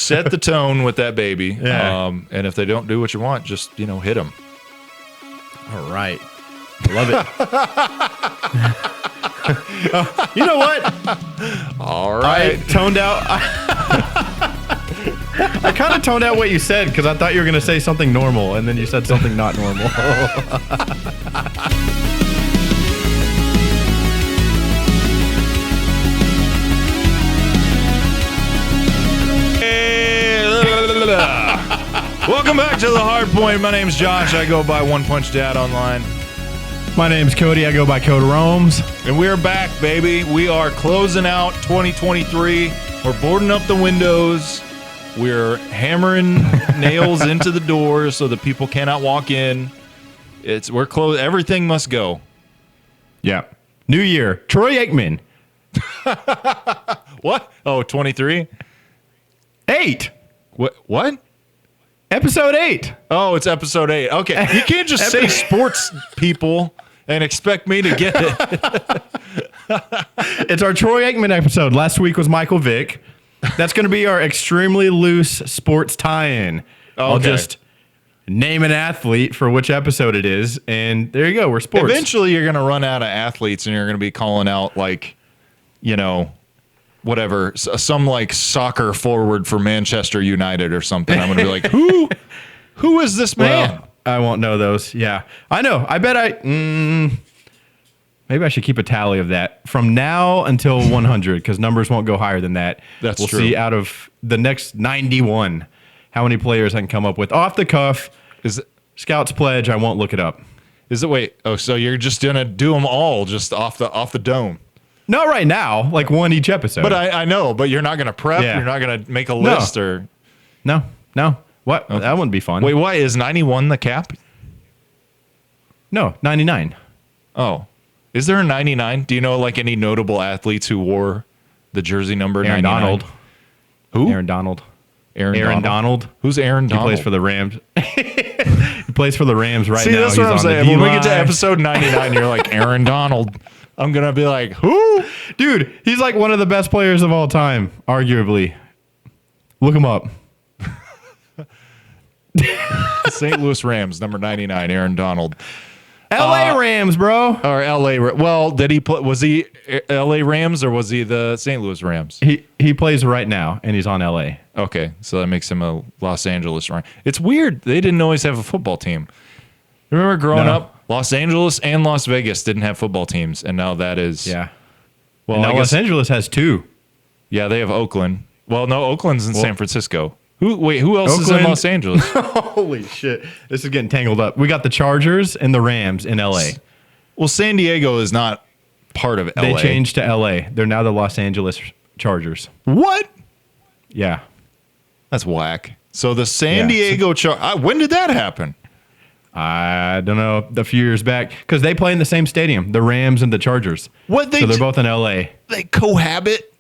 set the tone with that baby. Yeah. And if they don't do what you want, just, hit them. All right. Love it. You know what? All right. I toned out. I kind of toned out what you said because I thought you were going to say something normal, and then you said something not normal. Welcome back to The Hardpoint. My name's Josh. I go by Onexpunchxdad online. My name's Cody. I go by Code Romes. And we're back, baby. We are closing out 2023. We're boarding up the windows. We're hammering nails into the doors so that people cannot walk in. We're closed. Everything must go. Yeah. New year. Troy Aikman. What? Oh, 23? 8. What? Episode 8. Oh, it's episode 8. Okay. You can't just say sports people and expect me to get it. It's our Troy Aikman episode. Last week was Michael Vick. That's going to be our extremely loose sports tie-in. Okay. I'll just name an athlete for which episode it is, and there you go. We're sports. Eventually, you're going to run out of athletes, and you're going to be calling out, whatever, some soccer forward for Manchester United or something. I'm going to be like, who is this man? Well, I won't know those. Yeah, I know. I bet maybe I should keep a tally of that from now until 100 because numbers won't go higher than that. That's we'll true. See out of the next 91 how many players I can come up with off the cuff. Is it Scouts pledge? I won't look it up. Is it wait? Oh, so you're just gonna do them all just off the dome? Not right now, like one each episode. But I know, but you're not gonna prep. Yeah. You're not gonna make a list or no. What? Okay. That wouldn't be fun. Wait, what is 91 the cap? No, 99. Oh. Is there a 99? Do you know any notable athletes who wore the jersey number 99? Donald. Who? Aaron Donald. Aaron Donald. Who's Aaron Donald? He plays for the Rams. He plays for the Rams right now. See, that's what I'm saying. When we get to D-line. episode 99, you're like, Aaron Donald. I'm going to be like, who? Dude, he's like one of the best players of all time, arguably. Look him up. St. Louis Rams, number 99, Aaron Donald. L.A. Rams, bro. Or L.A. Well, did he play? Was he L.A. Rams or was he the St. Louis Rams? He plays right now, and he's on L.A. Okay, so that makes him a Los Angeles Rams. It's weird. They didn't always have a football team. Remember growing up, Los Angeles and Las Vegas didn't have football teams, and now that is... Yeah. Well, now Los Angeles has 2. Yeah, they have Oakland. Well, no, Oakland's in San Francisco. Who else is in Los Angeles? Holy shit. This is getting tangled up. We got the Chargers and the Rams in L.A. Well, San Diego is not part of L.A. They changed to L.A. They're now the Los Angeles Chargers. What? Yeah. That's whack. So the San Diego Chargers... when did that happen? I don't know. A few years back. Because they play in the same stadium. The Rams and the Chargers. What? So they're both in L.A. They cohabit?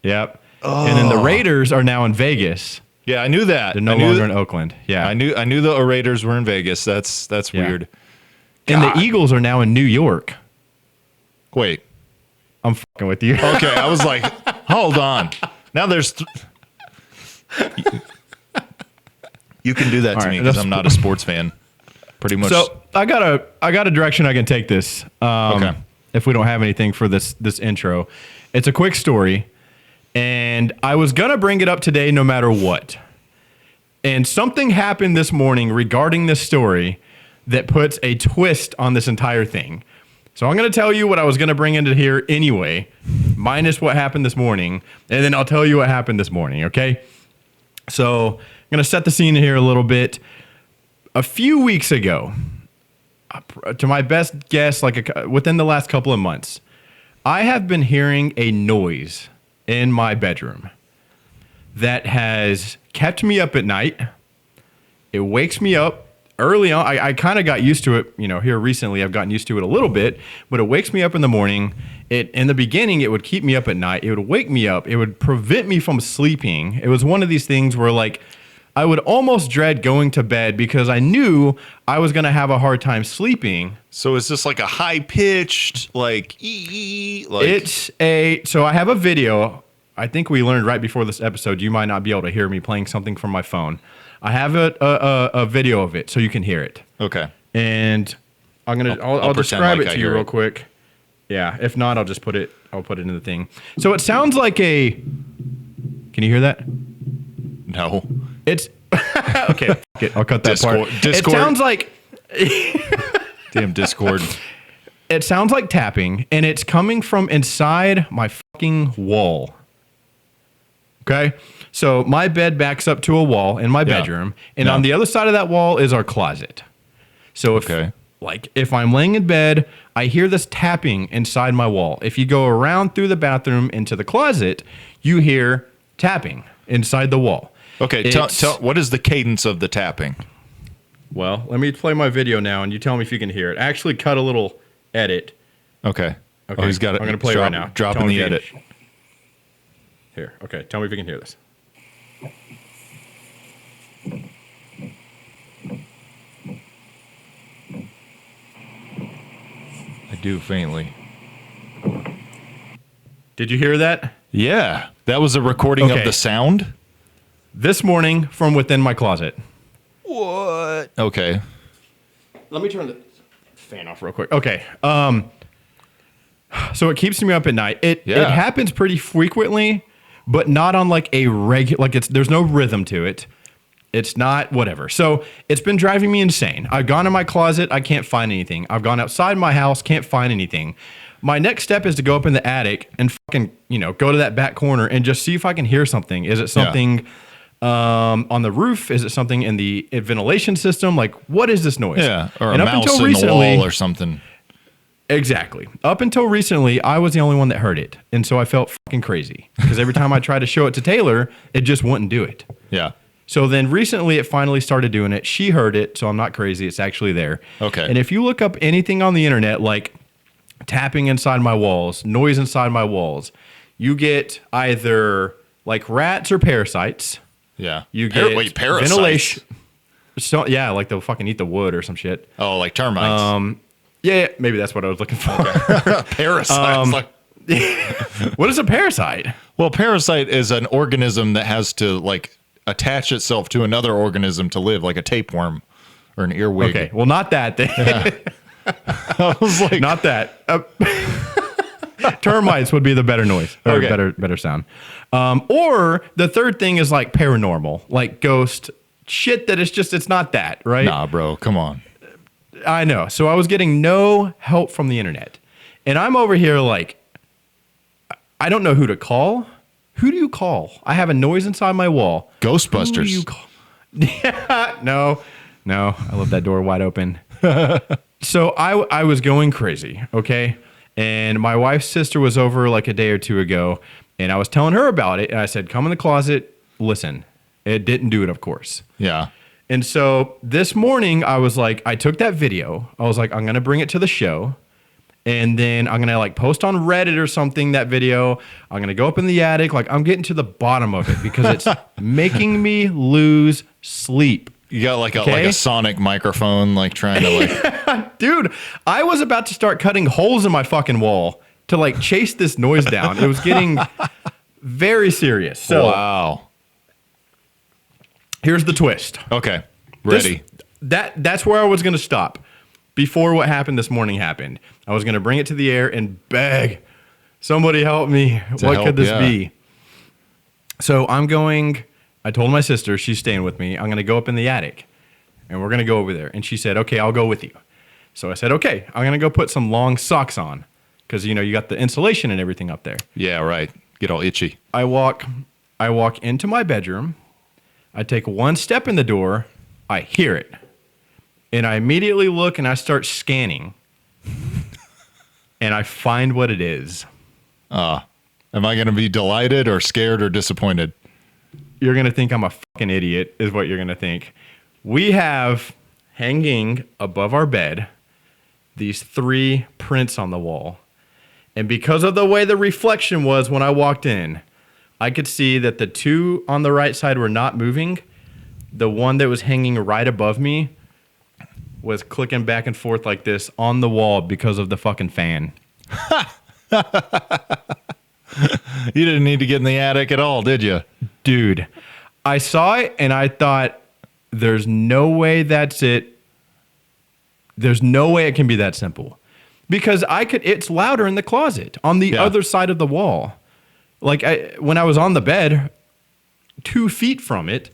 Yep. Oh. And then the Raiders are now in Vegas. Yeah, I knew that. They're no longer in Oakland. Yeah, I knew the Raiders were in Vegas. That's weird. And the Eagles are now in New York. Wait, I'm fucking with you. Okay, I was like, hold on. Now there's. You can do that to me because I'm not a sports fan. Pretty much. So I got a direction I can take this. Okay. If we don't have anything for this intro, it's a quick story. And I was going to bring it up today no matter what. And something happened this morning regarding this story that puts a twist on this entire thing. So I'm going to tell you what I was going to bring into here anyway, minus what happened this morning. And then I'll tell you what happened this morning, okay? So I'm going to set the scene here a little bit. A few weeks ago, to my best guess, within the last couple of months, I have been hearing a noise in my bedroom that has kept me up at night. It wakes me up early on. I kind of got used to it, here recently I've gotten used to it a little bit, but it wakes me up in the morning. In the beginning, it would keep me up at night. It would wake me up. It would prevent me from sleeping. It was one of these things where I would almost dread going to bed because I knew I was going to have a hard time sleeping. So is this like a high pitched, So I have a video I think we learned right before this episode, you might not be able to hear me playing something from my phone. I have a video of it so you can hear it. Okay. And I'll describe it to you real quick. Yeah. If not, I'll put it in the thing. So it sounds like can you hear that? No. It's okay. I'll cut that part. Discord. It sounds like damn Discord. It sounds like tapping, and it's coming from inside my fucking wall. Okay? So my bed backs up to a wall in my bedroom, and on the other side of that wall is our closet. So if I'm laying in bed, I hear this tapping inside my wall. If you go around through the bathroom into the closet, you hear tapping inside the wall. Okay, tell what is the cadence of the tapping? Well, let me play my video now, and you tell me if you can hear it. I actually cut a little edit. Okay. Oh, he's got it. I'm going to play it right now. Dropping the edit. Here. Okay. Tell me if you can hear this. I do faintly. Did you hear that? Yeah. That was a recording of the sound? This morning from within my closet. What? Okay. Let me turn the fan off real quick. Okay. So it keeps me up at night. It happens pretty frequently, but not on like a regular, there's no rhythm to it. It's not whatever. So it's been driving me insane. I've gone in my closet. I can't find anything. I've gone outside my house. Can't find anything. My next step is to go up in the attic and fucking, go to that back corner and just see if I can hear something. Is it something on the roof? Is it something in the ventilation system? Like, what is this noise? Yeah, or a mouse in the wall or something. Exactly. Up until recently, I was the only one that heard it. And so I felt fucking crazy. Because every time I tried to show it to Taylor, it just wouldn't do it. Yeah. So then recently it finally started doing it. She heard it, so I'm not crazy. It's actually there. Okay. And if you look up anything on the internet, like tapping inside my walls, noise inside my walls, you get either like rats or parasites. Yeah. You get parasites? ventilation. So, yeah, like they'll fucking eat the wood or some shit. Oh, like termites. Yeah, maybe that's what I was looking for. Okay. Parasites. What is a parasite? Well, parasite is an organism that has to like attach itself to another organism to live, like a tapeworm or an earwig. Okay, well, not that. Yeah. I was like, not that. Termites would be the better noise, or better sound. Or the third thing is like paranormal, like ghost shit. It's not that, right? Nah, bro, come on. I know. So I was getting no help from the internet, and I'm over here like, I don't know who to call. Who do you call? I have a noise inside my wall. Ghostbusters. Who do you call? Yeah, no. I left that door wide open. So I was going crazy, okay? And my wife's sister was over like a day or two ago, and I was telling her about it, and I said, come in the closet, listen. It didn't do it, of course. Yeah. And so this morning, I was like, I took that video. I was like, I'm going to bring it to the show. And then I'm going to like post on Reddit or something, that video. I'm going to go up in the attic. Like I'm getting to the bottom of it because it's making me lose sleep. You got like a sonic microphone, like trying to like. Dude, I was about to start cutting holes in my fucking wall to like chase this noise down. It was getting very serious. So wow. Here's the twist. Okay. Ready. That's where I was going to stop. Before what happened this morning happened, I was going to bring it to the air and beg, somebody help me. What could this be? So I told my sister, she's staying with me, I'm going to go up in the attic and we're going to go over there. And she said, okay, I'll go with you. So I said, okay, I'm going to go put some long socks on because, you got the insulation and everything up there. Yeah, right. Get all itchy. I walk into my bedroom. I take one step in the door. I hear it. And I immediately look and I start scanning. And I find what it is. Am I going to be delighted or scared or disappointed? You're going to think I'm a fucking idiot, is what you're going to think. We have hanging above our bed these 3 prints on the wall. And because of the way the reflection was when I walked in, I could see that the 2 on the right side were not moving. The one that was hanging right above me was clicking back and forth like this on the wall because of the fucking fan. You didn't need to get in the attic at all, did you? Dude, I saw it and I thought, there's no way that's it. There's no way it can be that simple. Because it's louder in the closet on the other side of the wall. Like when I was on the bed, 2 feet from it,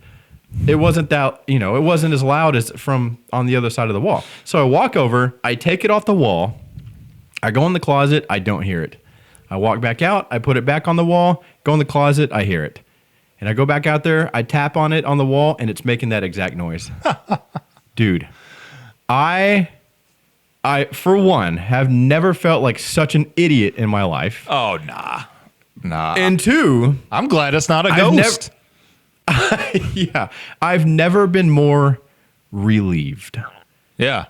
it wasn't that, it wasn't as loud as from on the other side of the wall. So I walk over, I take it off the wall, I go in the closet, I don't hear it. I walk back out, I put it back on the wall, go in the closet, I hear it. And I go back out there, I tap on it on the wall, and it's making that exact noise. Dude, I for one, have never felt like such an idiot in my life. Oh, nah. And 2, I'm glad it's not a ghost. I've never been more relieved. Yeah.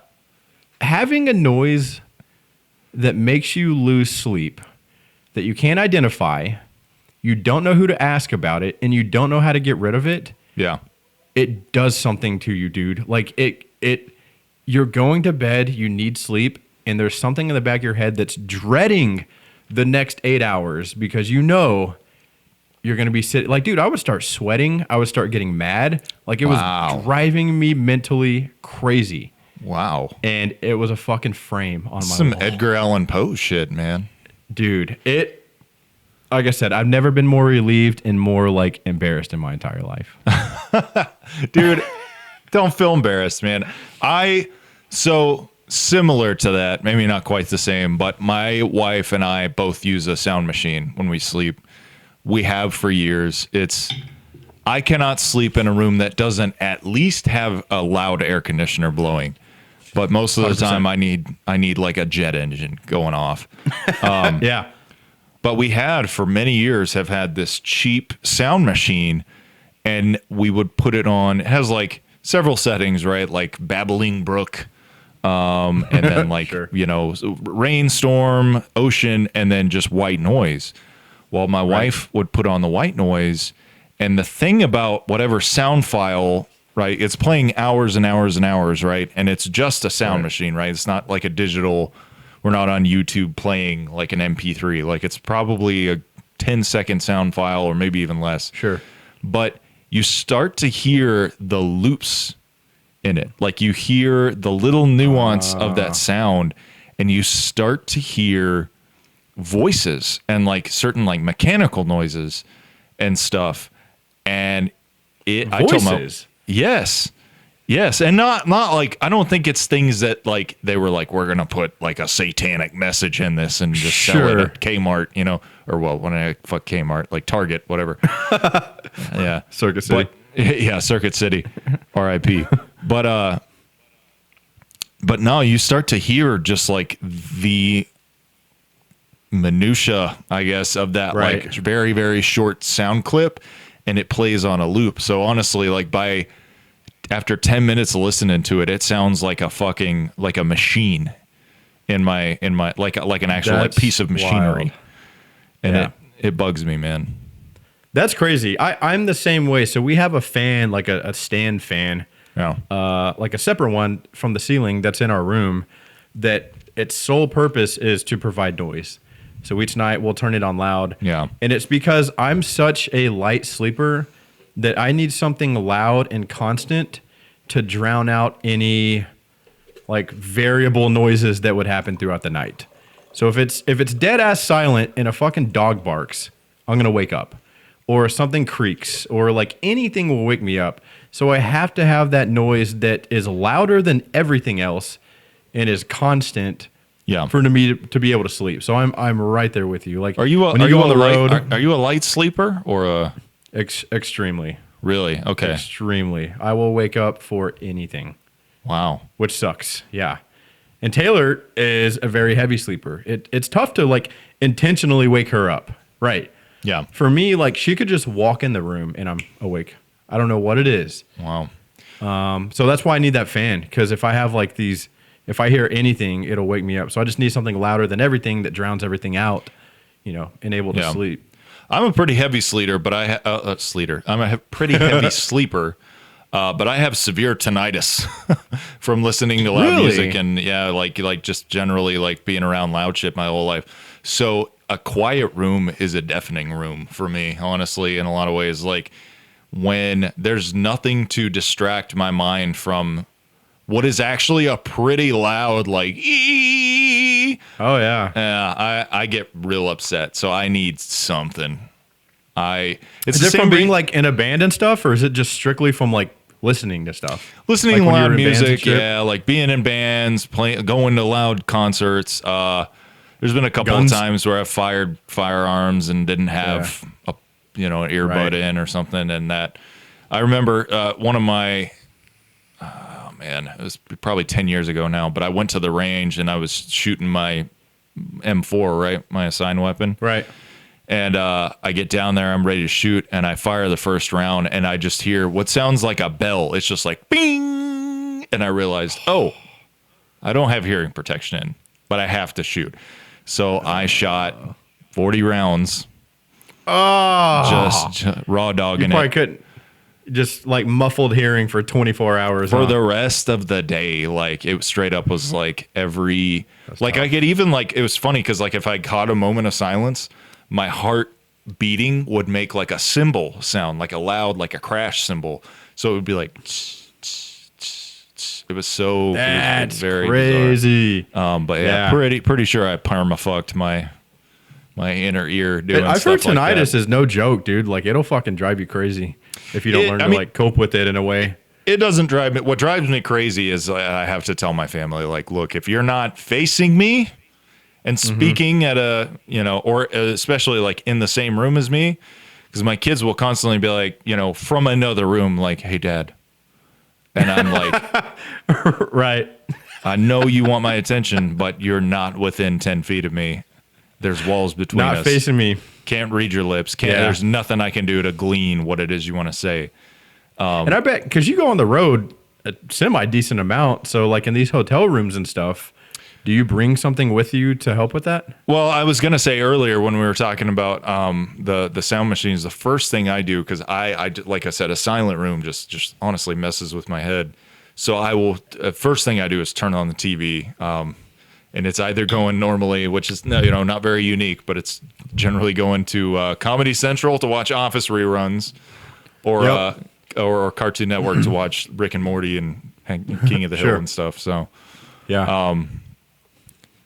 Having a noise that makes you lose sleep, that you can't identify, you don't know who to ask about it, and you don't know how to get rid of it. Yeah. It does something to you, dude. Like you're going to bed, you need sleep, and there's something in the back of your head that's dreading the next 8 hours because you're going to be sitting. Like, dude, I would start sweating. I would start getting mad. Like, it was driving me mentally crazy. Wow. And it was a fucking frame on my Some wall. Edgar Allan Poe shit, man. Dude, like I said, I've never been more relieved and more like embarrassed in my entire life. Dude, don't feel embarrassed, man. So similar to that, maybe not quite the same, but my wife and I both use a sound machine when we sleep. We have for years. I cannot sleep in a room that doesn't at least have a loud air conditioner blowing. But most of the 100%. time I need like a jet engine going off. Yeah. But we for many years have had this cheap sound machine, and we would put it on. It has like several settings, right? Like babbling brook, and then like, Sure. rainstorm, ocean, and then just white noise. Well, my wife would put on the white noise, and the thing about whatever sound file, right? It's playing hours and hours and hours, right? And it's just a sound machine, right? It's not like a digital. We're not on YouTube playing like an MP3. Like, it's probably a 10-second sound file or maybe even less. Sure. But you start to hear the loops in it. Like, you hear the little nuance of that sound, and you start to hear voices and like certain like mechanical noises and stuff. And I told my, yes, and not like, I don't think it's things that like they were like, we're gonna put like a satanic message in this and just sell it at Kmart, or well, when I fuck Kmart, like Target, whatever. Yeah, Circuit City. Circuit City, R.I.P. But now you start to hear just like the minutia, I guess, of that like very, very short sound clip, and it plays on a loop. So honestly, like after 10 minutes of listening to it, it sounds like a machine in my like an actual like piece of machinery. Wild. And it bugs me, man. That's crazy. I'm the same way. So we have a fan, like a stand fan, like a separate one from the ceiling that's in our room, that its sole purpose is to provide noise. So each night we'll turn it on loud. Yeah. And it's because I'm such a light sleeper that I need something loud and constant to drown out any like variable noises that would happen throughout the night. So if it's dead ass silent and a fucking dog barks, I'm going to wake up. Or something creaks, or like anything will wake me up. So I have to have that noise that is louder than everything else and is constant. Yeah. For me to be able to sleep. So I'm right there with you. Like, are you when you go on the road? Are you a light sleeper or a extremely? Really? Okay. Extremely. I will wake up for anything. Wow. Which sucks. Yeah. And Taylor is a very heavy sleeper. It's tough to like intentionally wake her up. Right. Yeah. For me, like, she could just walk in the room and I'm awake. I don't know what it is. Wow. So that's why I need that fan, because if I have like if I hear anything, it'll wake me up. So I just need something louder than everything that drowns everything out, and able to sleep. I'm a pretty heavy sleeper, but I'm a pretty heavy sleeper, but I have severe tinnitus from listening to loud music and like just generally like being around loud shit my whole life. So a quiet room is a deafening room for me, honestly, in a lot of ways. Like when there's nothing to distract my mind from what is actually a pretty loud, like, ee. Oh yeah. I get real upset. So I need something. It's Is the it same from being thing- like in a band and stuff, or is it just strictly from like listening to stuff? listening Like to when you loud were in bands and music, shit? yeah, like being in bands, going to loud concerts. There's been a couple Guns? of times where I've fired firearms and didn't have an earbud Right. in or something, and that I remember one of my it was probably 10 years ago now, but I went to the range and I was shooting my M4, right, my assigned weapon, Right. and I get down there, I'm ready to shoot, and I fire the first round, and I just hear what sounds like a bell. It's just like bing, and I realized, oh, I don't have hearing protection in, but I have to shoot. So I shot 40 rounds, just raw You dogging probably it couldn't just like muffled hearing for 24 hours. for huh? the rest of the day. Like it straight up was like every, like tough. I could even like, it was funny because like if I caught a moment of silence, my heart beating would make like a cymbal sound, like a loud, like a crash cymbal. So it would be like, it was so That's very crazy. bizarre. But yeah, pretty sure I perma-fucked my inner ear doing I've stuff heard like tinnitus that. is no joke, dude. Like it'll fucking drive you crazy if you don't learn to like cope with it in a way. It doesn't drive me. What drives me crazy is I have to tell my family, like, look, if you're not facing me and speaking at a, or especially like in the same room as me, because my kids will constantly be like, from another room, like, hey, Dad. And I'm like, Right. I know you want my attention, but you're not within 10 feet of me. There's walls between Not us. facing me. Can't read your lips. Yeah. There's nothing I can do to glean what it is you want to say. And I bet because you go on the road a semi decent amount. So like in these hotel rooms and stuff, do you bring something with you to help with that? Well, I was gonna say earlier when we were talking about the sound machines, the first thing I do, because I like I said, a silent room just honestly messes with my head. So I will first thing I do is turn on the TV, and it's either going normally, which is not very unique, but it's generally going to Comedy Central to watch Office reruns, or Yep. or Cartoon Network to watch Rick and Morty and King of the Hill Sure. and stuff. So. Yeah.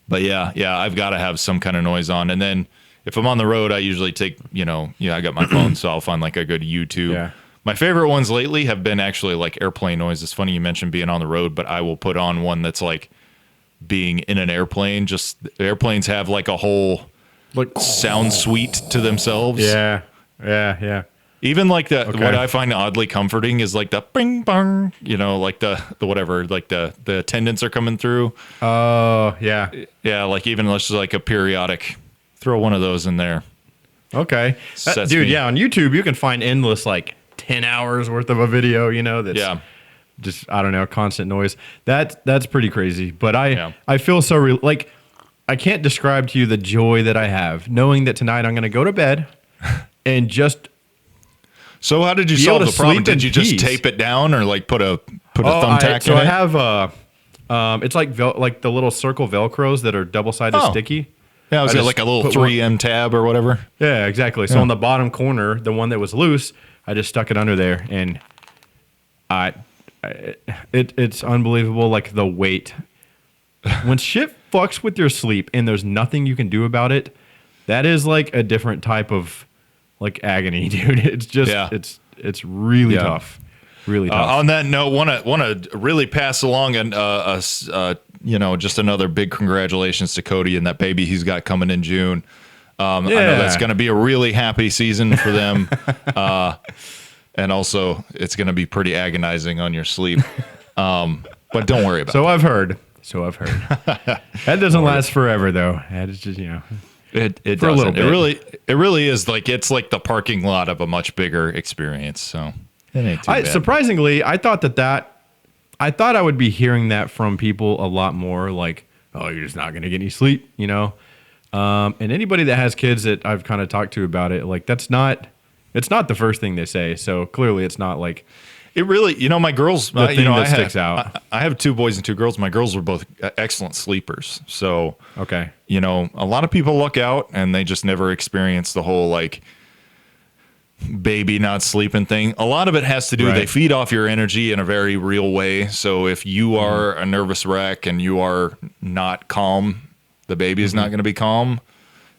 But yeah, I've got to have some kind of noise on. And then if I'm on the road, I usually take, I got my phone, so I'll find like a good YouTube. Yeah. My favorite ones lately have been actually like airplane noise. It's funny you mentioned being on the road, but I will put on one that's like being in an airplane. Just airplanes have like a whole Like sound suite to themselves. Yeah. Yeah. Even like Okay. what I find oddly comforting is like the bing bang, like the whatever, like the attendants are coming through. Oh, yeah. Yeah, like even just like a periodic, throw one of those in there. Okay. Sets Dude, me- yeah, on YouTube you can find endless like 10 hours worth of a video, that's Yeah. just I don't know, constant noise. That's pretty crazy. But Yeah. I feel so like I can't describe to you the joy that I have knowing that tonight I'm going to go to bed and just So how did you Be able solve to the problem? sleep Did in you just peace. tape it down or like put a thumbtack so in I it? have it's like like the little circle Velcros that are double-sided Oh. sticky. Yeah, was I it just like a little put 3M tab or whatever? Yeah, exactly. So on the bottom corner, the one that was loose, I just stuck it under there, and it's unbelievable. Like the weight, when shit fucks with your sleep, and there's nothing you can do about it, that is like a different type of like agony, dude. It's just Yeah. it's really Yeah. tough, really tough. On that note, want to really pass along just another big congratulations to Cody and that baby he's got coming in June. I know that's going to be a really happy season for them. And also it's going to be pretty agonizing on your sleep. But don't worry about So I've heard. That doesn't last forever, though. That is just it. It for a little doesn't. bit. It really is like it's like the parking lot of a much bigger experience. So it ain't too bad. Surprisingly, I thought I thought I would be hearing that from people a lot more. Like, oh, you're just not going to get any sleep, And anybody that has kids that I've kind of talked to about it, like it's not the first thing they say. So clearly, it's not like It really, my girls, The thing that sticks out. I have 2 boys and 2 girls. My girls were both excellent sleepers. So, Okay. a lot of people luck out and they just never experience the whole like baby not sleeping thing. A lot of it has to do, Right. they feed off your energy in a very real way. So if you are a nervous wreck and you are not calm, the baby is not going to be calm.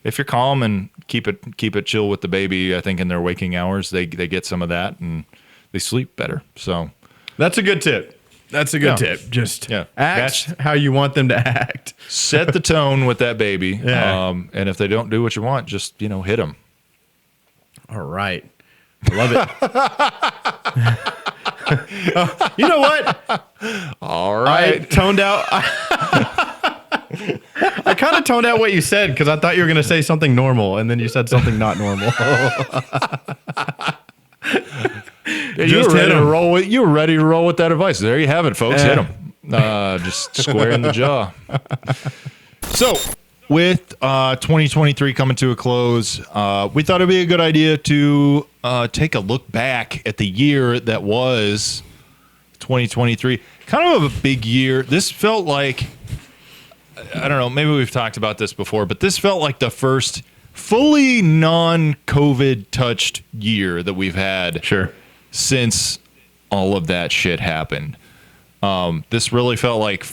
If you're calm and keep it chill with the baby, I think in their waking hours, they get some of that and they sleep better. So That's a good tip. That's a good tip. Just act how you want them to act. set the tone with that baby. Yeah. And if they don't do what you want, just, hit them. All right. I love it. You know what? All right. I toned out. I kind of toned out what you said because I thought you were going to say something normal, and then you said something not normal. You were ready to roll with. You were ready to roll with that advice. There you have it, folks. Hit them. Just square in the jaw. So, with 2023 coming to a close, we thought it'd be a good idea to take a look back at the year that was 2023. Kind of a big year. This felt like, I don't know, maybe we've talked about this before, but this felt like the first fully non-COVID touched year that we've had. Sure. Since all of that shit happened. This really felt like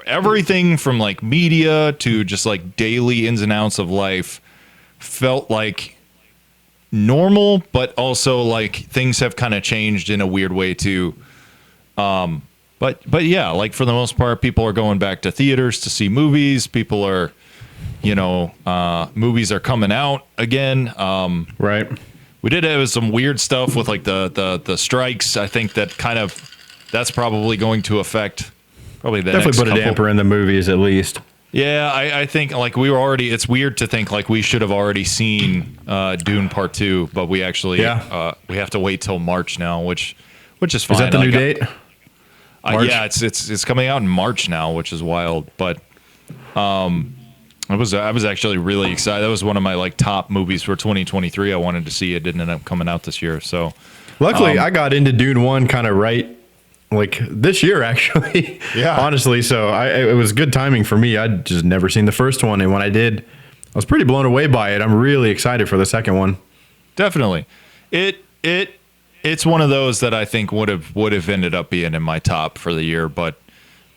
everything from like media to just like daily ins and outs of life felt like normal, but also like things have kind of changed in a weird way too. But yeah, like for the most part, people are going back to theaters to see movies. People are, movies are coming out again. Right. We did have some weird stuff with like the strikes. I think that's probably going to affect probably the Definitely next put a couple. damper in the movies at least. Yeah, I think like we were already. It's weird to think like we should have already seen Dune Part 2, but we actually we have to wait till March now, which is fine. Is that the new date? Yeah, it's coming out in March now, which is wild. But I was actually really excited. That was one of my like top movies for 2023. I wanted to see. It didn't end up coming out this year. So luckily, I got into Dune 1 kind of right, like this year actually. Yeah. Honestly, so it was good timing for me. I'd just never seen the first one, and when I did, I was pretty blown away by it. I'm really excited for the second one. Definitely, it's one of those that I think would have ended up being in my top for the year, but.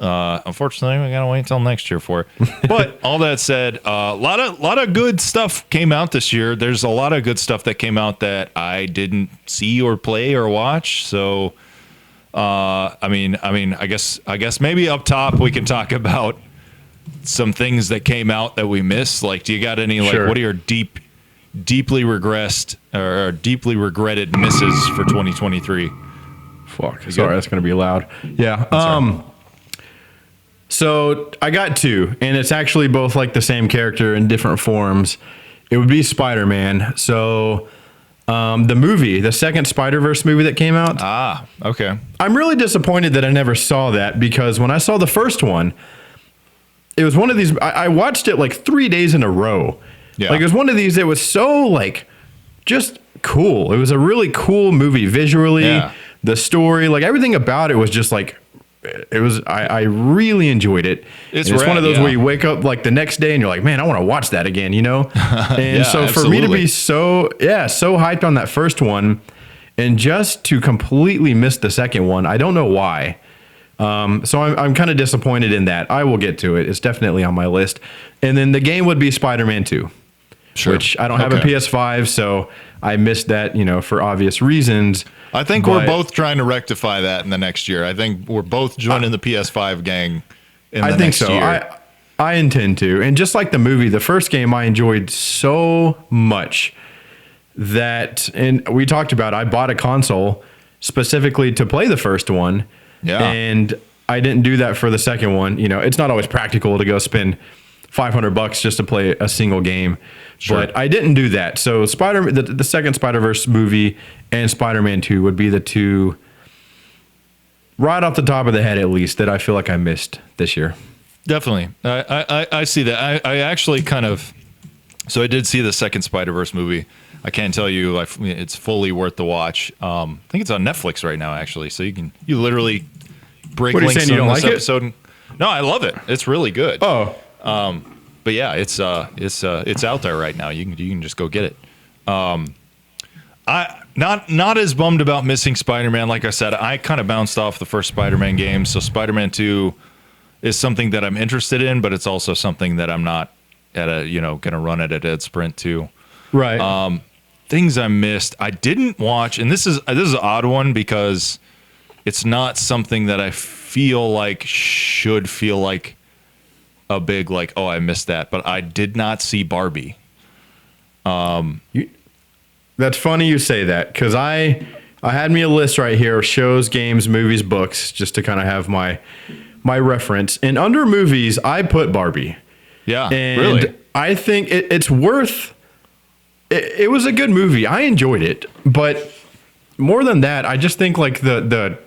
Unfortunately, we gotta wait until next year for it. But all that said, a lot of good stuff came out this year. There's a lot of good stuff that came out that I didn't see or play or watch. So, I guess maybe up top we can talk about some things that came out that we missed. Like, do you got any like what are your deeply regressed or deeply regretted misses for 2023? Fuck, sorry, that's gonna be loud. Yeah. So I got 2, and it's actually both like the same character in different forms. It would be Spider-Man. So the second Spider-Verse movie that came out. Ah, okay. I'm really disappointed that I never saw that, because when I saw the first one, it was one of these, I watched it like 3 days in a row. Yeah. Like it was one of these that was so like just cool. It was a really cool movie visually. Yeah. The story, like everything about it was just like, I really enjoyed it. It's one of those rad, where you wake up like the next day and you're like, man, I want to watch that again, And Yeah, so for absolutely. me to be so hyped on that first one and just to completely miss the second one, I don't know why. So I'm kind of disappointed in that. I will get to it. It's definitely on my list. And then the game would be Spider-Man 2. Sure. Which I don't have a PS5, so I missed that, for obvious reasons. I think we're both trying to rectify that in the next year. I think we're both joining the PS5 gang in the I think next so. year. I intend to. And just like the movie, the first game I enjoyed so much that, and we talked about, I bought a console specifically to play the first one. Yeah. And I didn't do that for the second one. It's not always practical to go spend $500 just to play a single game. Sure. But I didn't do that. So the second Spider-Verse movie and Spider-Man 2 would be the 2 right off the top of the head, at least, that I feel like I missed this year. Definitely. I see that. I actually kind of, so I did see the second Spider-Verse movie. I can't tell you it's fully worth the watch. I think it's on Netflix right now, actually. So you literally break What are you links saying, you on don't this like it? episode. No, I love it. It's really good. Oh, But yeah, it's out there right now. You can just go get it. I not as bummed about missing Spider-Man. Like I said, I kind of bounced off the first Spider-Man game, so Spider-Man 2 is something that I'm interested in, but it's also something that I'm not gonna run at a dead sprint to. right. Things I missed, I didn't watch, and this is an odd one because it's not something that I feel like should feel like a big like, oh, I missed that, but I did not see Barbie. That's funny you say that, because I had me a list right here of shows, games, movies, books, just to kind of have my reference. And under movies, I put Barbie. Yeah, And really. I think it's worth. It was a good movie. I enjoyed it, but more than that, I just think like the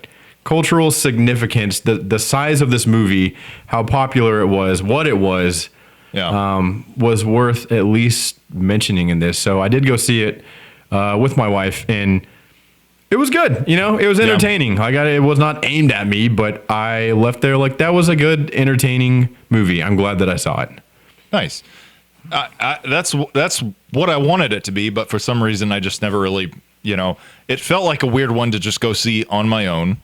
cultural significance, the size of this movie, how popular it was, what it was, was worth at least mentioning in this. So I did go see it with my wife, and it was good. It was entertaining. It was not aimed at me, but I left there like that was a good, entertaining movie. I'm glad that I saw it. Nice. That's what I wanted it to be, but for some reason I just never really, it felt like a weird one to just go see on my own.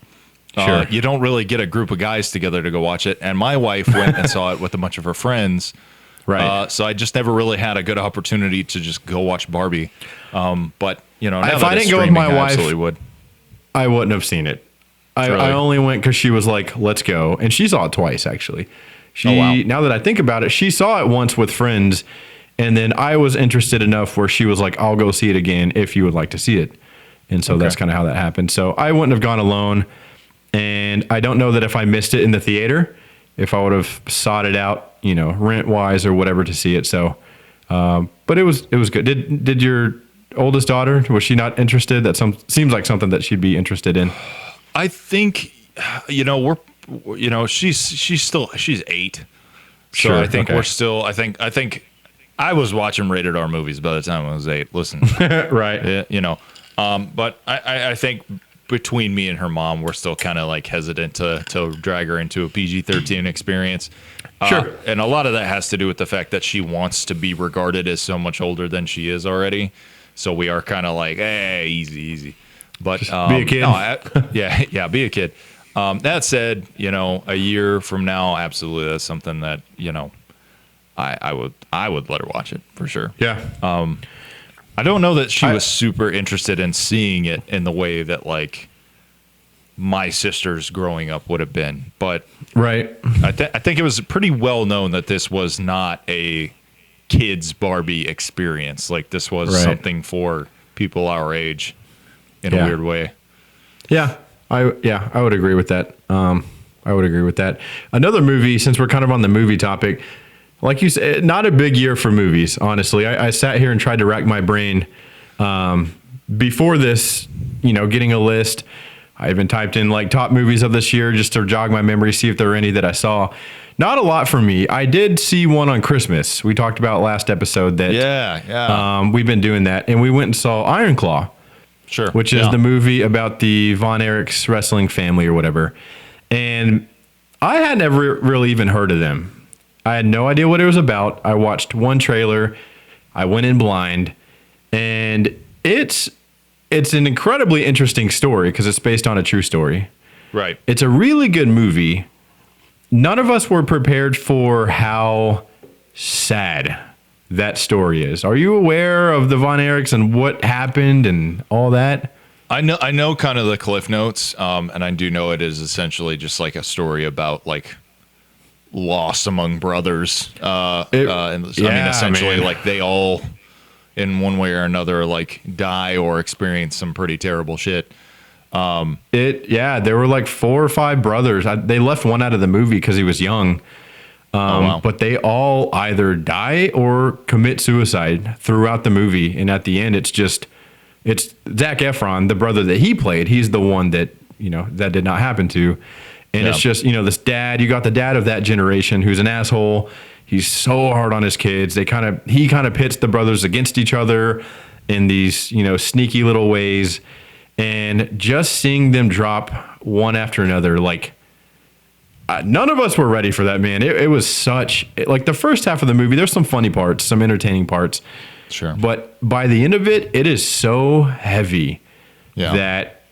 Sure. You don't really get a group of guys together to go watch it, and my wife went and saw it with a bunch of her friends. Right. So I just never really had a good opportunity to just go watch Barbie. But now If that I it's didn't go with streaming, my I wife, absolutely would. I wouldn't have seen it. Really? I only went because she was like, let's go. And she saw it twice, actually. Oh, wow. Now that I think about it, she saw it once with friends. And then I was interested enough where she was like, I'll go see it again if you would like to see it. And so that's kind of how that happened. So I wouldn't have gone alone. And I don't know that if I missed it in the theater, if I would have sought it out, rent wise or whatever to see it. So, but it was good. Did your oldest daughter, was she not interested? That seems like something that she'd be interested in. I think, she's 8. So Sure, I think okay. we're still, I think I was watching rated R movies by the time I was 8. Listen, Right. but I think between me and her mom, we're still kind of like hesitant to drag her into a PG-13 experience. Sure. And a lot of that has to do with the fact that she wants to be regarded as so much older than she is already. So we are kind of like, hey, easy. But be a kid. No, be a kid. That said, a year from now, absolutely, that's something that I would let her watch it for sure. Yeah. I don't know that she was super interested in seeing it in the way that like my sisters growing up would have been, but Right. I think it was pretty well known that this was not a kids Barbie experience. Like this was something for people our age in a weird way. Yeah. I would agree with that. I would agree with that. Another movie, since we're kind of on the movie topic, like you said, not a big year for movies, honestly. I sat here and tried to rack my brain before this, getting a list. I even typed in like top movies of this year just to jog my memory, see if there were any that I saw. Not a lot for me. I did see one on Christmas. We talked about last episode that we've been doing that. And we went and saw Iron Claw. Sure. Which is the movie about the Von Erichs wrestling family or whatever. And I had never really even heard of them. I had no idea what it was about. I watched one trailer. I went in blind. And it's an incredibly interesting story because it's based on a true story. Right. It's a really good movie. None of us were prepared for how sad that story is. Are you aware of the Von Erichs and what happened and all that? I know kind of the cliff notes, and I do know it is essentially just like a story about like loss among brothers. Essentially, like they all, in one way or another, like die or experience some pretty terrible shit. There were like 4 or 5 brothers. They left one out of the movie because he was young. But they all either die or commit suicide throughout the movie. And at the end, it's Zac Efron, the brother that he played. He's the one that, that did not happen to. And it's just, this dad, you got the dad of that generation who's an asshole. He's so hard on his kids. He kind of pits the brothers against each other. in these, sneaky little ways, and just seeing them drop one after another, like none of us were ready for that, man. It was like the first half of the movie, there's some funny parts, some entertaining parts. Sure. But by the end of it, it is so heavy that,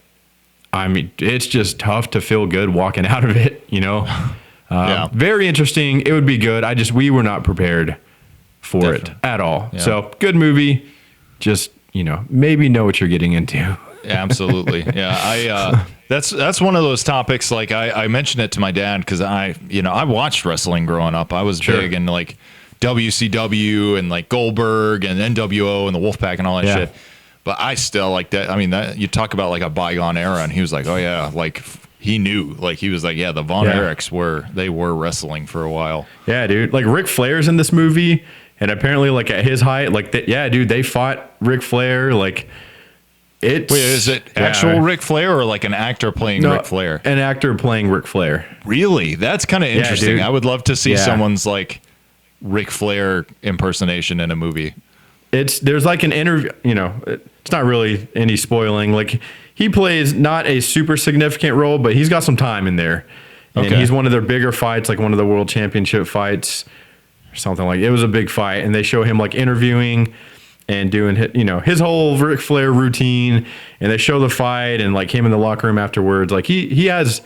I mean, it's just tough to feel good walking out of it, Very interesting. It would be good. We were not prepared for it at all. Yeah. So good movie. Just, maybe know what you're getting into. Yeah, absolutely. Yeah. That's one of those topics. Like I mentioned it to my dad because I watched wrestling growing up. I was big in like WCW and like Goldberg and NWO and the Wolfpack and all that shit. But I still like that. I mean, that you talk about like a bygone era, and he was like, oh yeah, like he knew. Like he was like, yeah, the Von Erichs were wrestling for a while. Yeah, dude. Like Ric Flair's in this movie, and apparently like at his height, like dude, they fought Ric Flair. Like wait, is it actual Ric Flair or like an actor playing Ric Flair? An actor playing Ric Flair. Really? That's kind of interesting. I would love to see someone's like Ric Flair impersonation in a movie. There's like an interview, it's not really any spoiling. Like he plays not a super significant role, but he's got some time in there. And he's one of their bigger fights, like one of the world championship fights or something like it was a big fight. And they show him like interviewing and doing, his whole Ric Flair routine, and they show the fight and like him in the locker room afterwards. Like he has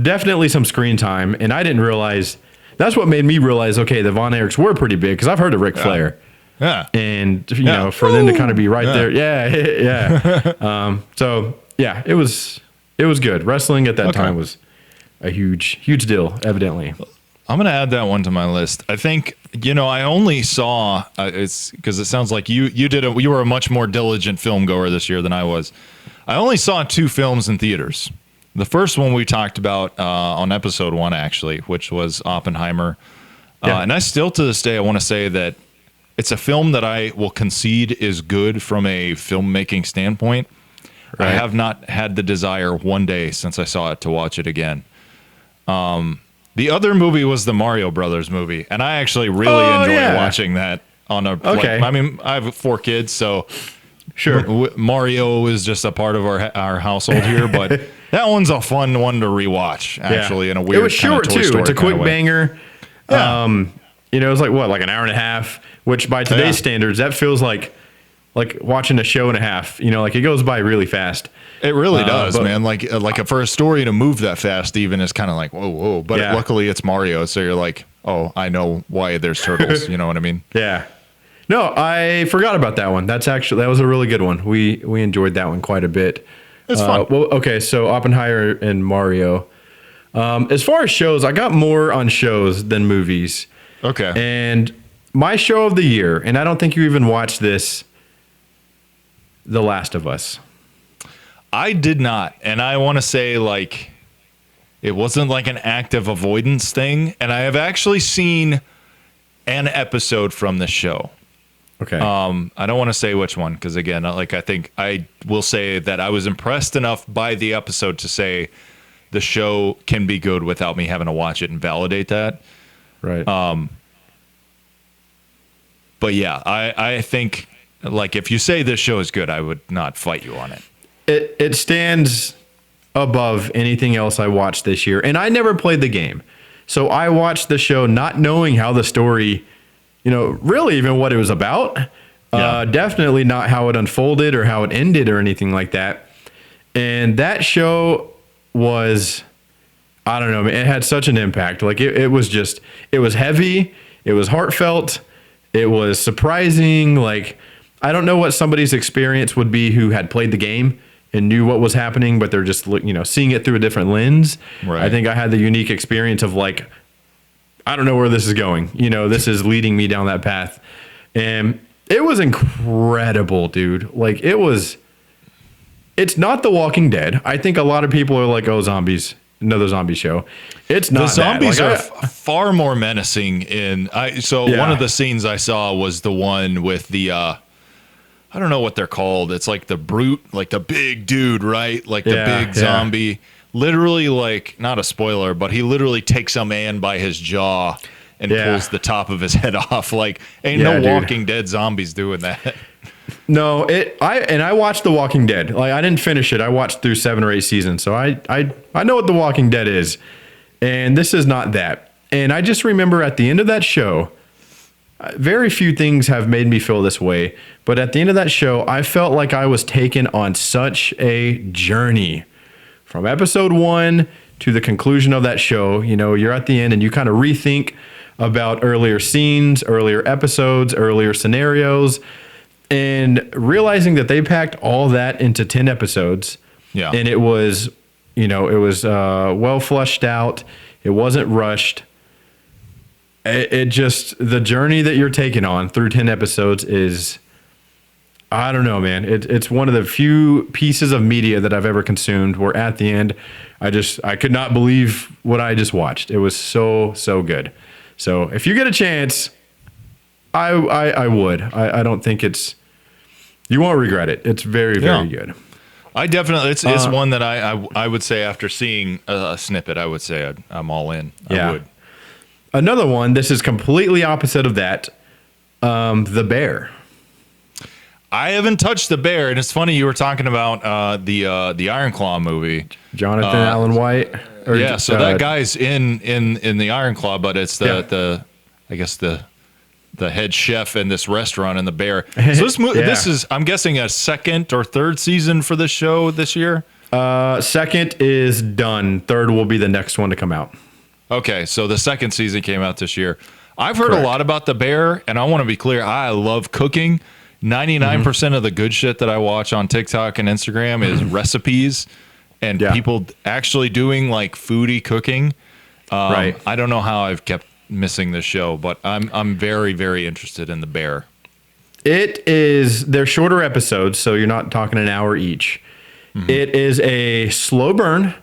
definitely some screen time. And I didn't realize, that's what made me realize, okay, the Von Erichs were pretty big, because I've heard of Ric Flair. Yeah. And, for them to kind of be right there. Yeah. So, yeah, it was good. Wrestling at that time was a huge deal, evidently. I'm going to add that one to my list. I think, I only saw, it's because it sounds like you were a much more diligent film goer this year than I was. I only saw 2 films in theaters. The first one we talked about on episode 1, actually, which was Oppenheimer. And I still, to this day, I want to say that it's a film that I will concede is good from a filmmaking standpoint. Right. I have not had the desire one day since I saw it to watch it again. The other movie was the Mario Brothers movie, and I actually really enjoyed watching that on a. Okay. I mean, I have 4 kids, so sure, Mario is just a part of our household here, but that one's a fun one to rewatch. Actually, in a weird. It was short too. It's a quick banger. Yeah. It was like an hour and a half, which by today's standards, that feels like watching a show and a half. Like it goes by really fast. It really does, man. Like for a story to move that fast, even is kind of like whoa. But luckily, it's Mario, so you're like, oh, I know why there's turtles. You know what I mean? Yeah. No, I forgot about that one. That was a really good one. We enjoyed that one quite a bit. It's fun. Well, okay, so Oppenheimer and Mario. As far as shows, I got more on shows than movies. Okay. And my show of the year, and I don't think you even watched this, The Last of Us. I did not. And I want to say, like, it wasn't like an active avoidance thing. And I have actually seen an episode from the show. Okay. I don't want to say which one, because again, I think I will say that I was impressed enough by the episode to say the show can be good without me having to watch it and validate that. Right. But yeah, I think like if you say this show is good, I would not fight you on it. It stands above anything else I watched this year, and I never played the game, so I watched the show not knowing how the story, really even what it was about. Definitely not how it unfolded or how it ended or anything like that. And that show was, I don't know, it had such an impact. Like it was heavy, it was heartfelt, it was surprising. Like, I don't know what somebody's experience would be who had played the game and knew what was happening, but they're just, seeing it through a different lens. Right. I think I had the unique experience of like, I don't know where this is going. This is leading me down that path. And it was incredible, dude. Like it's not The Walking Dead. I think a lot of people are like, oh, zombies, another zombie show. It's not. The zombies are far more menacing one of the scenes I saw was the one with the, I don't know what they're called. It's like the brute, like the big dude, right? Like the big zombie. Literally, like, not a spoiler, but he literally takes a man by his jaw and pulls the top of his head off. Like, ain't no Walking Dead zombies doing that. No, I watched The Walking Dead. Like I didn't finish it. I watched through 7 or 8 seasons, so I know what The Walking Dead is, and this is not that. And I just remember at the end of that show, very few things have made me feel this way, but at the end of that show, I felt like I was taken on such a journey from episode 1 to the conclusion of that show. You know, you're at the end and you kind of rethink about earlier scenes, earlier episodes, earlier scenarios, and realizing that they packed all that into 10 episodes. Yeah. And it was, well fleshed out. It wasn't rushed. It just, the journey that you're taking on through 10 episodes is, I don't know, man. It's one of the few pieces of media that I've ever consumed where at the end, I could not believe what I just watched. It was so good. So if you get a chance, I would. I don't think you won't regret it. It's very good. I definitely, it's one that I would say after seeing a snippet, I would say I'm all in. Yeah. I would. Another one, this is completely opposite of that. The Bear. I haven't touched The Bear, and it's funny you were talking about the Iron Claw movie. Jonathan Allen White. So that guy's in the Iron Claw, but it's the head chef in this restaurant in The Bear. So this is, I'm guessing, a second or third season for the show this year. Second is done. Third will be the next one to come out. Okay, so the second season came out this year. I've heard a lot about The Bear, and I want to be clear, I love cooking. 99% of the good shit that I watch on TikTok and Instagram is recipes and people actually doing like foodie cooking. Right. I don't know how I've kept missing this show, but I'm very, very interested in The Bear. They're shorter episodes, so you're not talking an hour each. It is a slow burn.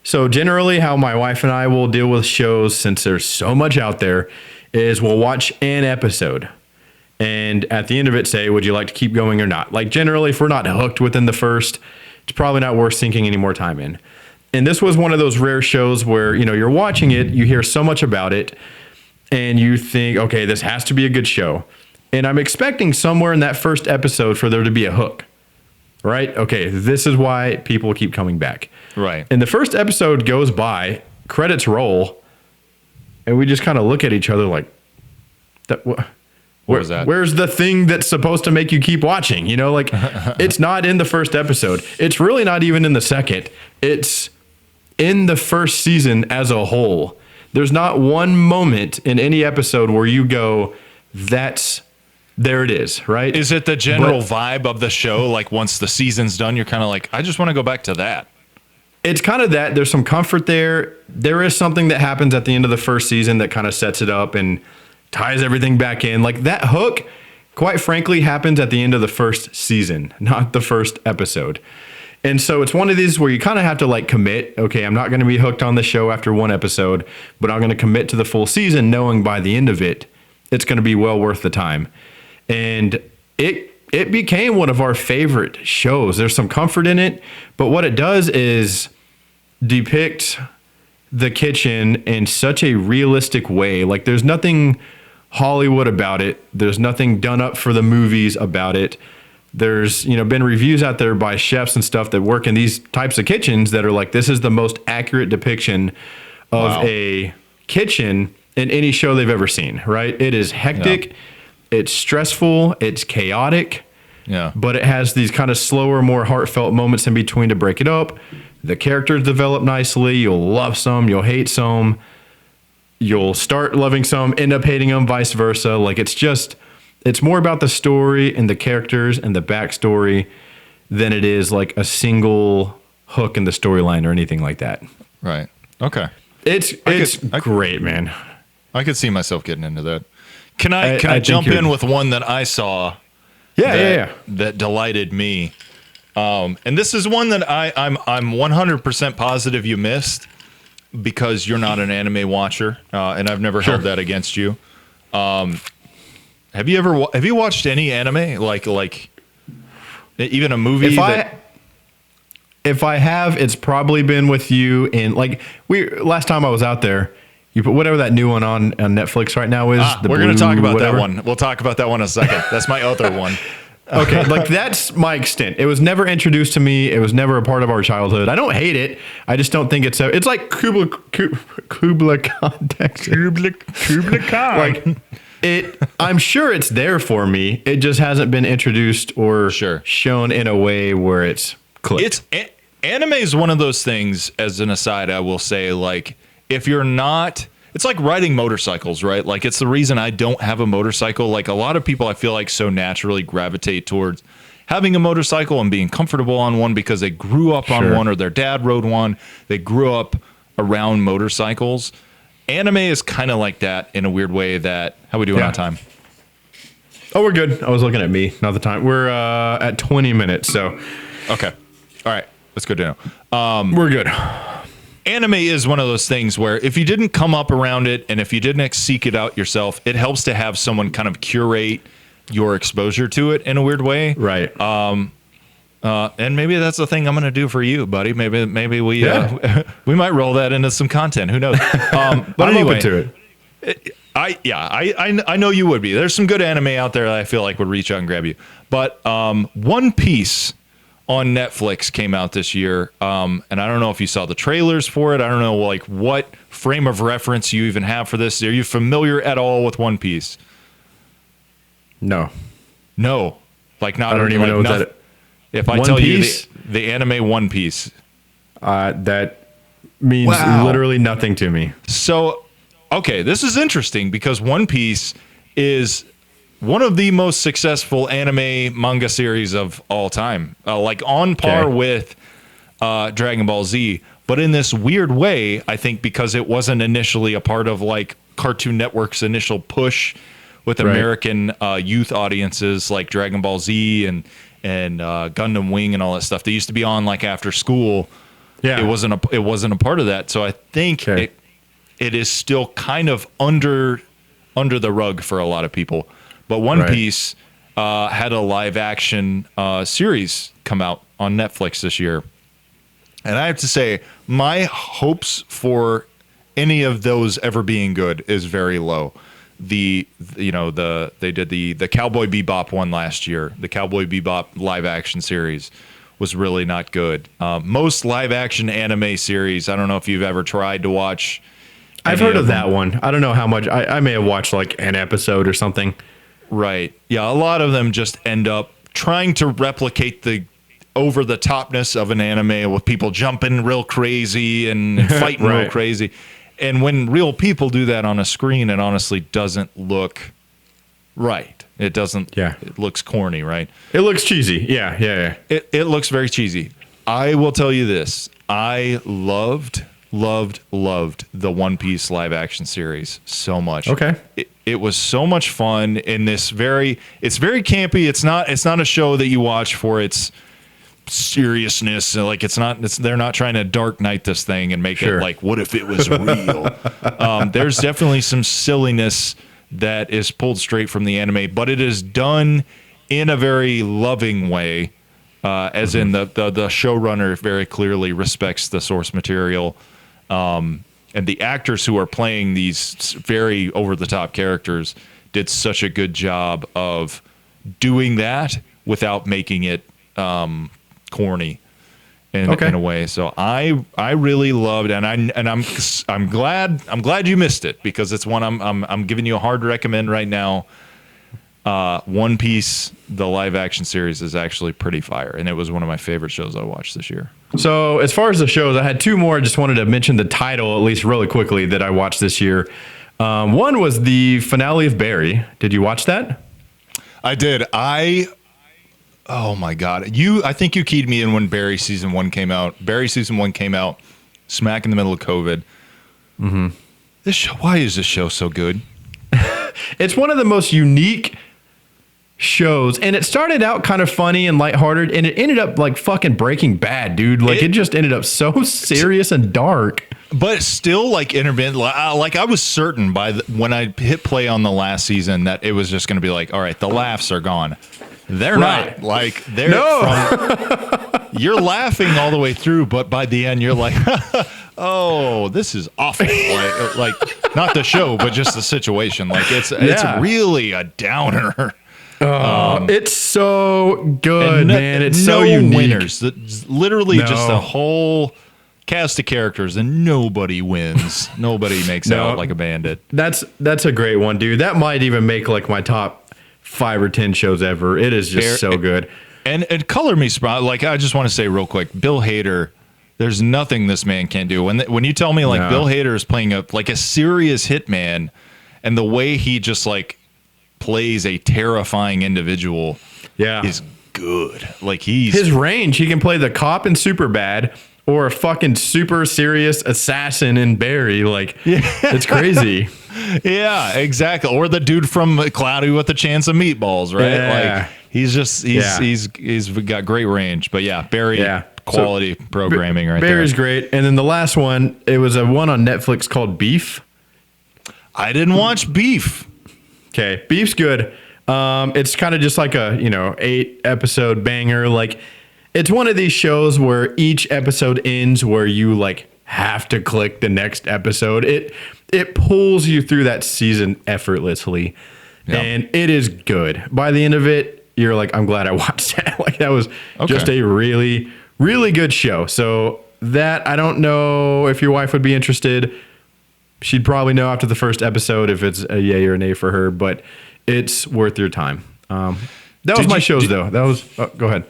So generally how my wife and I will deal with shows, since there's so much out there, is we'll watch an episode. And at the end of it, say, would you like to keep going or not? Like generally, if we're not hooked within the first, it's probably not worth sinking any more time in. And this was one of those rare shows where, you're watching it, you hear so much about it, and you think, okay, this has to be a good show. And I'm expecting somewhere in that first episode for there to be a hook, right? Okay, this is why people keep coming back. Right. And the first episode goes by, credits roll, and we just kind of look at each other like, what was that? Where's the thing that's supposed to make you keep watching? It's not in the first episode. It's really not even in the second. It's in the first season as a whole. There's not one moment in any episode where you go, there it is, right? Is it the general vibe of the show? Like once the season's done, you're kind of like, I just want to go back to that. It's kind of that. There's some comfort there. There is something that happens at the end of the first season that kind of sets it up and ties everything back in. Like that hook, quite frankly, happens at the end of the first season, not the first episode. And so it's one of these where you kind of have to like commit. Okay, I'm not going to be hooked on the show after one episode, but I'm going to commit to the full season knowing by the end of it, it's going to be well worth the time. And it became one of our favorite shows. There's some comfort in it, but what it does is depict the kitchen in such a realistic way. Like there's nothing Hollywood about it. There's nothing done up for the movies about it. There's, been reviews out there by chefs and stuff that work in these types of kitchens that are like, this is the most accurate depiction of a kitchen in any show they've ever seen, right? It is hectic. Yeah. It's stressful. It's chaotic. Yeah. But it has these kind of slower, more heartfelt moments in between to break it up. The characters develop nicely. You'll love some. You'll hate some. You'll start loving some, end up hating them, vice versa. Like it's more about the story and the characters and the backstory than it is like a single hook in the storyline or anything like that. Right. Okay. It's great, man. I could see myself getting into that. Can I jump in with one that I saw? Yeah. That delighted me. And this is one that I'm 100% positive you missed because you're not an anime watcher, and I've never held that against you. Have you watched any anime like even a movie? If I have, it's probably been with you in last time I was out there. You put whatever that new one on Netflix right now is. We're going to talk about that one. We'll talk about that one in a second. That's my other one. Okay, like that's my extent. It was never introduced to me. It was never a part of our childhood. I don't hate it. I just don't think it's like Kubla Khan. Kubla Khan. Like I'm sure it's there for me. It just hasn't been introduced or shown in a way where it's clicked. Anime is one of those things, as an aside, I will say, like, if you're not, it's like riding motorcycles, right? Like, it's the reason I don't have a motorcycle. Like, a lot of people, I feel like, so naturally gravitate towards having a motorcycle and being comfortable on one because they grew up on one or their dad rode one. They grew up around motorcycles. Anime is kind of like that in a weird way. That, how we doing on time? Oh, we're good. I was looking at me, not the time. We're at 20 minutes, so. Okay. All right. That's good to know. We're good. Anime is one of those things where if you didn't come up around it and if you didn't seek it out yourself, it helps to have someone kind of curate your exposure to it in a weird way. Right. And maybe that's the thing I'm going to do for you, buddy. Maybe we we might roll that into some content. Who knows? But I'm anyway, open to it. I know you would be. There's some good anime out there that I feel like would reach out and grab you. But One Piece on Netflix came out this year, and I don't know if you saw the trailers for it. I don't know like what frame of reference you even have for this. Are you familiar at all with One Piece? No, like not. I don't even know that. If I tell you the anime One Piece, that means literally nothing to me. So, okay, this is interesting because One Piece is one of the most successful anime manga series of all time, like on par with Dragon Ball Z. But in this weird way, I think because it wasn't initially a part of like Cartoon Network's initial push with American youth audiences like Dragon Ball Z and Gundam Wing and all that stuff. They used to be on like after school. Yeah, it wasn't a part of that. So I think it is still kind of under the rug for a lot of people. But One Piece had a live action series come out on Netflix this year. And I have to say, my hopes for any of those ever being good is very low. They did the Cowboy Bebop one last year. The Cowboy Bebop live action series was really not good. Most live action anime series, I don't know if you've ever tried to watch. I've heard of that one. I don't know how much. I may have watched like an episode or something. Right. Yeah, a lot of them just end up trying to replicate the over-the-topness of an anime with people jumping real crazy and fighting real crazy. And when real people do that on a screen, it honestly doesn't look right. It doesn't. Yeah. It looks corny, right? It looks cheesy. Yeah. It looks very cheesy. I will tell you this. I loved the One Piece live action series so much. Okay. It was so much fun in this it's very campy. It's not a show that you watch for its seriousness. Like they're not trying to Dark Knight this thing and make it like, what if it was real? There's definitely some silliness that is pulled straight from the anime, but it is done in a very loving way. As in the showrunner very clearly respects the source material. And the actors who are playing these very over-the-top characters did such a good job of doing that without making it corny in a way. So I really loved, and I'm glad you missed it because it's one I'm giving you a hard recommend right now. One Piece, the live action series, is actually pretty fire, and it was one of my favorite shows I watched this year. So as far as the shows, I had two more. I just wanted to mention the title, at least really quickly, that I watched this year. One was the finale of Barry. Did you watch that? I did. Oh my God. I think you keyed me in when Barry season 1 came out. Barry season 1 came out smack in the middle of COVID. Mm-hmm. Why is this show so good? It's one of the most unique shows, and it started out kind of funny and lighthearted, and it ended up like fucking Breaking Bad, dude. Like it just ended up so serious and dark. But still, like intermittent. Like I was certain when I hit play on the last season that it was just going to be like, all right, the laughs are gone. They're not. Like they're you're laughing all the way through, but by the end you're like, oh, this is awful. Like not the show, but just the situation. Like it's really a downer. It's so good, And man. It's no so unique. winners. Literally just No. a whole cast of characters, and nobody wins. Nobody makes No. out like a bandit. That's a great one, dude. That might even make like my top 5 or 10 shows ever. It is just so good. And color me surprised. Like, I just want to say real quick, Bill Hader. There's nothing this man can't do. When you tell me like Bill Hader is playing a serious hitman, and the way he just like plays a terrifying individual, is good. Like his range, he can play the cop in Superbad or a fucking super serious assassin in Barry. Like, it's crazy. Yeah, exactly. Or the dude from Cloudy with a Chance of Meatballs, right? Yeah. Like he's got great range. But yeah, Barry quality programming right Barry's there. great. And then the last one, it was a one on Netflix called Beef. I didn't watch Beef. Okay, Beef's good. It's kind of just like a 8 episode banger. Like, it's one of these shows where each episode ends where you like have to click the next episode. It pulls you through that season effortlessly, and it is good. By the end of it, you're like, I'm glad I watched that. Like, that was just a really, really good show. So that, I don't know if your wife would be interested. She'd probably know after the first episode if it's a yay or a nay for her, but it's worth your time. That was my shows, though. That was go ahead.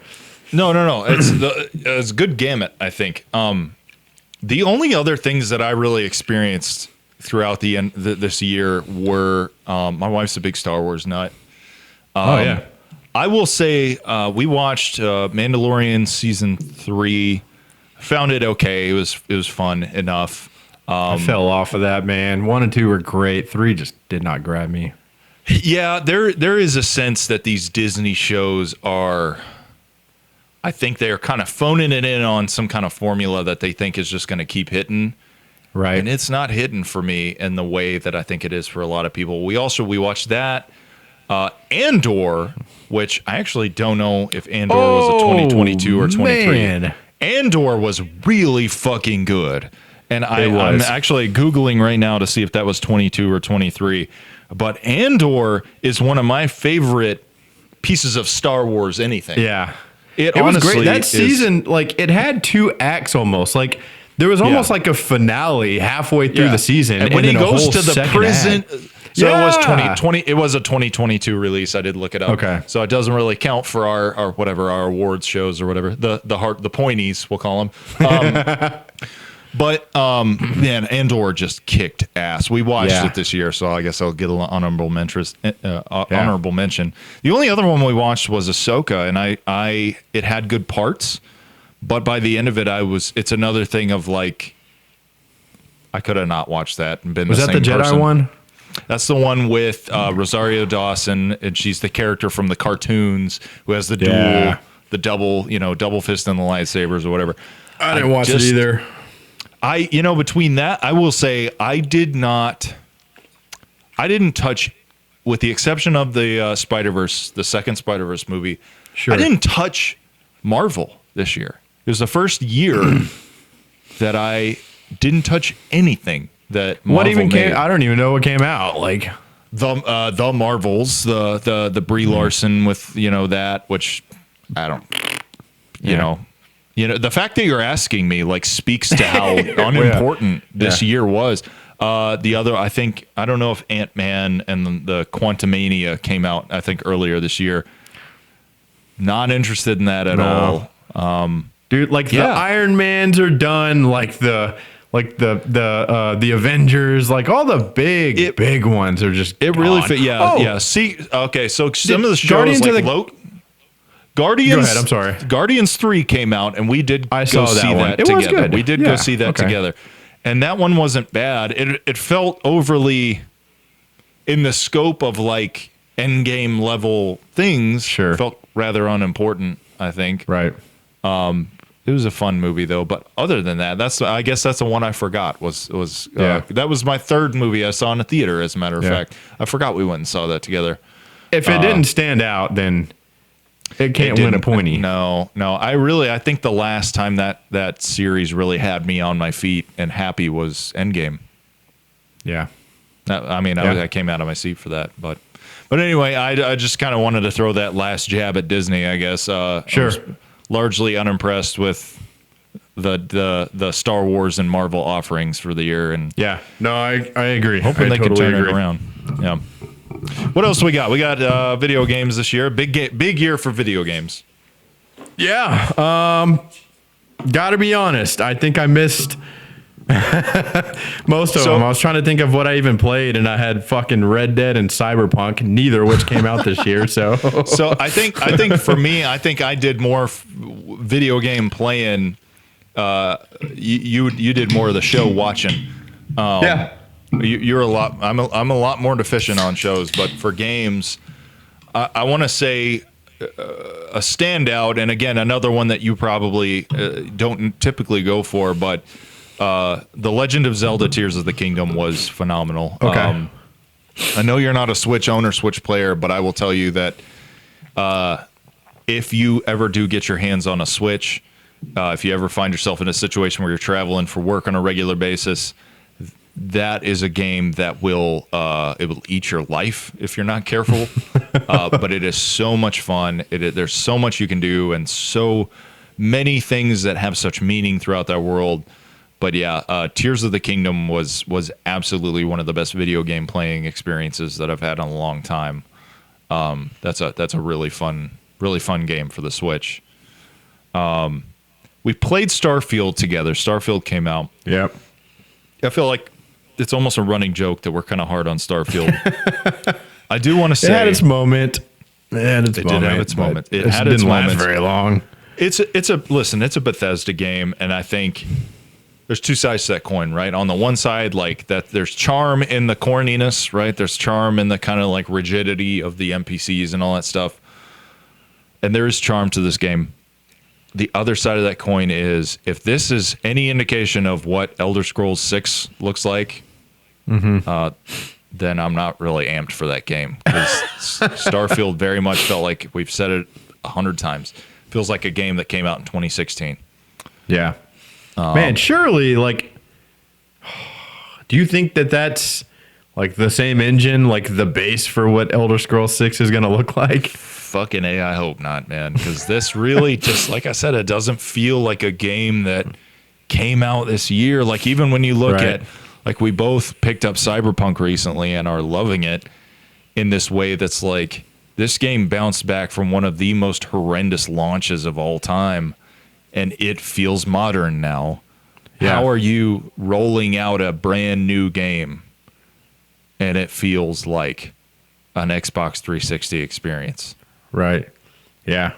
No. It's a good gamut, I think. The only other things that I really experienced throughout this year were my wife's a big Star Wars nut. I will say we watched Mandalorian season 3. Found it okay. It was fun enough. I fell off of that, man. 1 and 2 were great. 3 just did not grab me. Yeah, there is a sense that these Disney shows are, I think they are kind of phoning it in on some kind of formula that they think is just going to keep hitting. Right. And it's not hitting for me in the way that I think it is for a lot of people. We watched that. Andor, which I actually don't know if Andor was a 2022 or 23. Man. Andor was really fucking good. And I'm actually Googling right now to see if that was 22 or 23. But Andor is one of my favorite pieces of Star Wars anything. Yeah. It was honestly great. That season, like, it had 2 acts almost. Like, there was almost like a finale halfway through the season. And when he goes to the prison... Act. So it was 2020. It was a 2022 release. I did look it up. Okay. So it doesn't really count for our awards shows or whatever. The pointies, we'll call them. But man, Andor just kicked ass. We watched it this year, so I guess I'll get an honorable mention. The only other one we watched was Ahsoka, and it had good parts, but by the end of it, it's another thing of like, I could have not watched that and been the same person. Was that the Jedi one? That's the one with Rosario Dawson, and she's the character from the cartoons who has the double fist and the lightsabers or whatever. I didn't watch it either. Between that, I will say I didn't touch, with the exception of the Spider-Verse, the second Spider-Verse movie. Sure. I didn't touch Marvel this year. It was the first year that I didn't touch anything that Marvel what even made. came. I don't even know what came out. Like the Marvels, the Brie Larson with that, which I don't, you know, the fact that you're asking me like speaks to how unimportant this year was. The other, I don't know if Ant-Man and the Quantumania came out, I think earlier this year. Not interested in that at all. Dude, like the Iron Mans are done, like the Avengers, like all the big ones are just it gone. really fit. See, okay, so some of the shows Guardians. Go ahead, I'm sorry. Guardians 3 came out, and we did go see that together. Was good. We did go see that together, and that one wasn't bad. It felt overly in the scope of like Endgame level things. Sure, felt rather unimportant. I think. Right. It was a fun movie though, but other than that, I guess that's the one I forgot that was my third movie I saw in a theater. As a matter of fact, I forgot we went and saw that together. If it didn't stand out, then it can't win a pointy. No. I think the last time that series really had me on my feet and happy was Endgame. Yeah. I came out of my seat for that, but But anyway, I just kind of wanted to throw that last jab at Disney, I guess. I was largely unimpressed with the Star Wars and Marvel offerings for the year, and I agree. Hoping they can turn it around. Yeah. What else do we got? We got video games this year. Big year for video games. Yeah. Gotta be honest. I think I missed most of them. I was trying to think of what I even played, and I had fucking Red Dead and Cyberpunk, neither of which came out this year. So I think for me, I think I did more video game playing. You did more of the show watching. You're a lot. I'm a lot more deficient on shows, but for games, I want to say a standout, and again another one that you probably don't typically go for, but The Legend of Zelda: Tears of the Kingdom was phenomenal. Okay. I know you're not a Switch owner, Switch player, but I will tell you that if you ever do get your hands on a Switch, if you ever find yourself in a situation where you're traveling for work on a regular basis, that is a game that will eat your life if you're not careful. But it is so much fun. There's so much you can do, and so many things that have such meaning throughout that world. But yeah, Tears of the Kingdom was absolutely one of the best video game playing experiences that I've had in a long time. That's a really fun game for the Switch. We played Starfield together. Starfield came out. Yep. I feel like it's almost a running joke that we're kind of hard on Starfield. I do want to say it had its moment. It did have its moment. It had didn't its last moments. very long. It's a Bethesda game, and I think there's two sides to that coin, right? On the one side, like that, there's charm in the corniness, right? There's charm in the kind of like rigidity of the NPCs and all that stuff, and there is charm to this game. The other side of that coin is, if this is any indication of what Elder Scrolls 6 looks like, then I'm not really amped for that game, because Starfield very much felt like, we've said it 100 times, feels like a game that came out in 2016. Yeah. Man, surely, like, do you think that that's like the same engine, like the base for what Elder Scrolls 6 is going to look like? Fucking A, I hope not, man, because this really, just like I said, it doesn't feel like a game that came out this year. Like, even when you look at, like, we both picked up Cyberpunk recently and are loving it in this way that's like, this game bounced back from one of the most horrendous launches of all time, and it feels modern now. Yeah. How are you rolling out a brand new game and it feels like an Xbox 360 experience? Right. Yeah.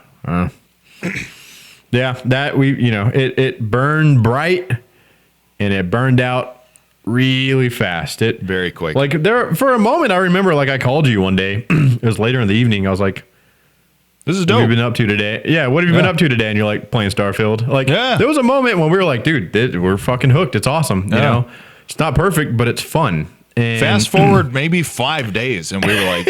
Yeah. That it burned bright and it burned out really fast. It very quick. Like, there for a moment, I remember, like, I called you one day. It was later in the evening. I was like, "This is dope. What have you been up to today?" Yeah. What have you been up to today? And you're like, "Playing Starfield." Like, there was a moment when we were like, "Dude, we're fucking hooked. It's awesome." You know, it's not perfect, but it's fun. And fast forward maybe 5 days, and we were like,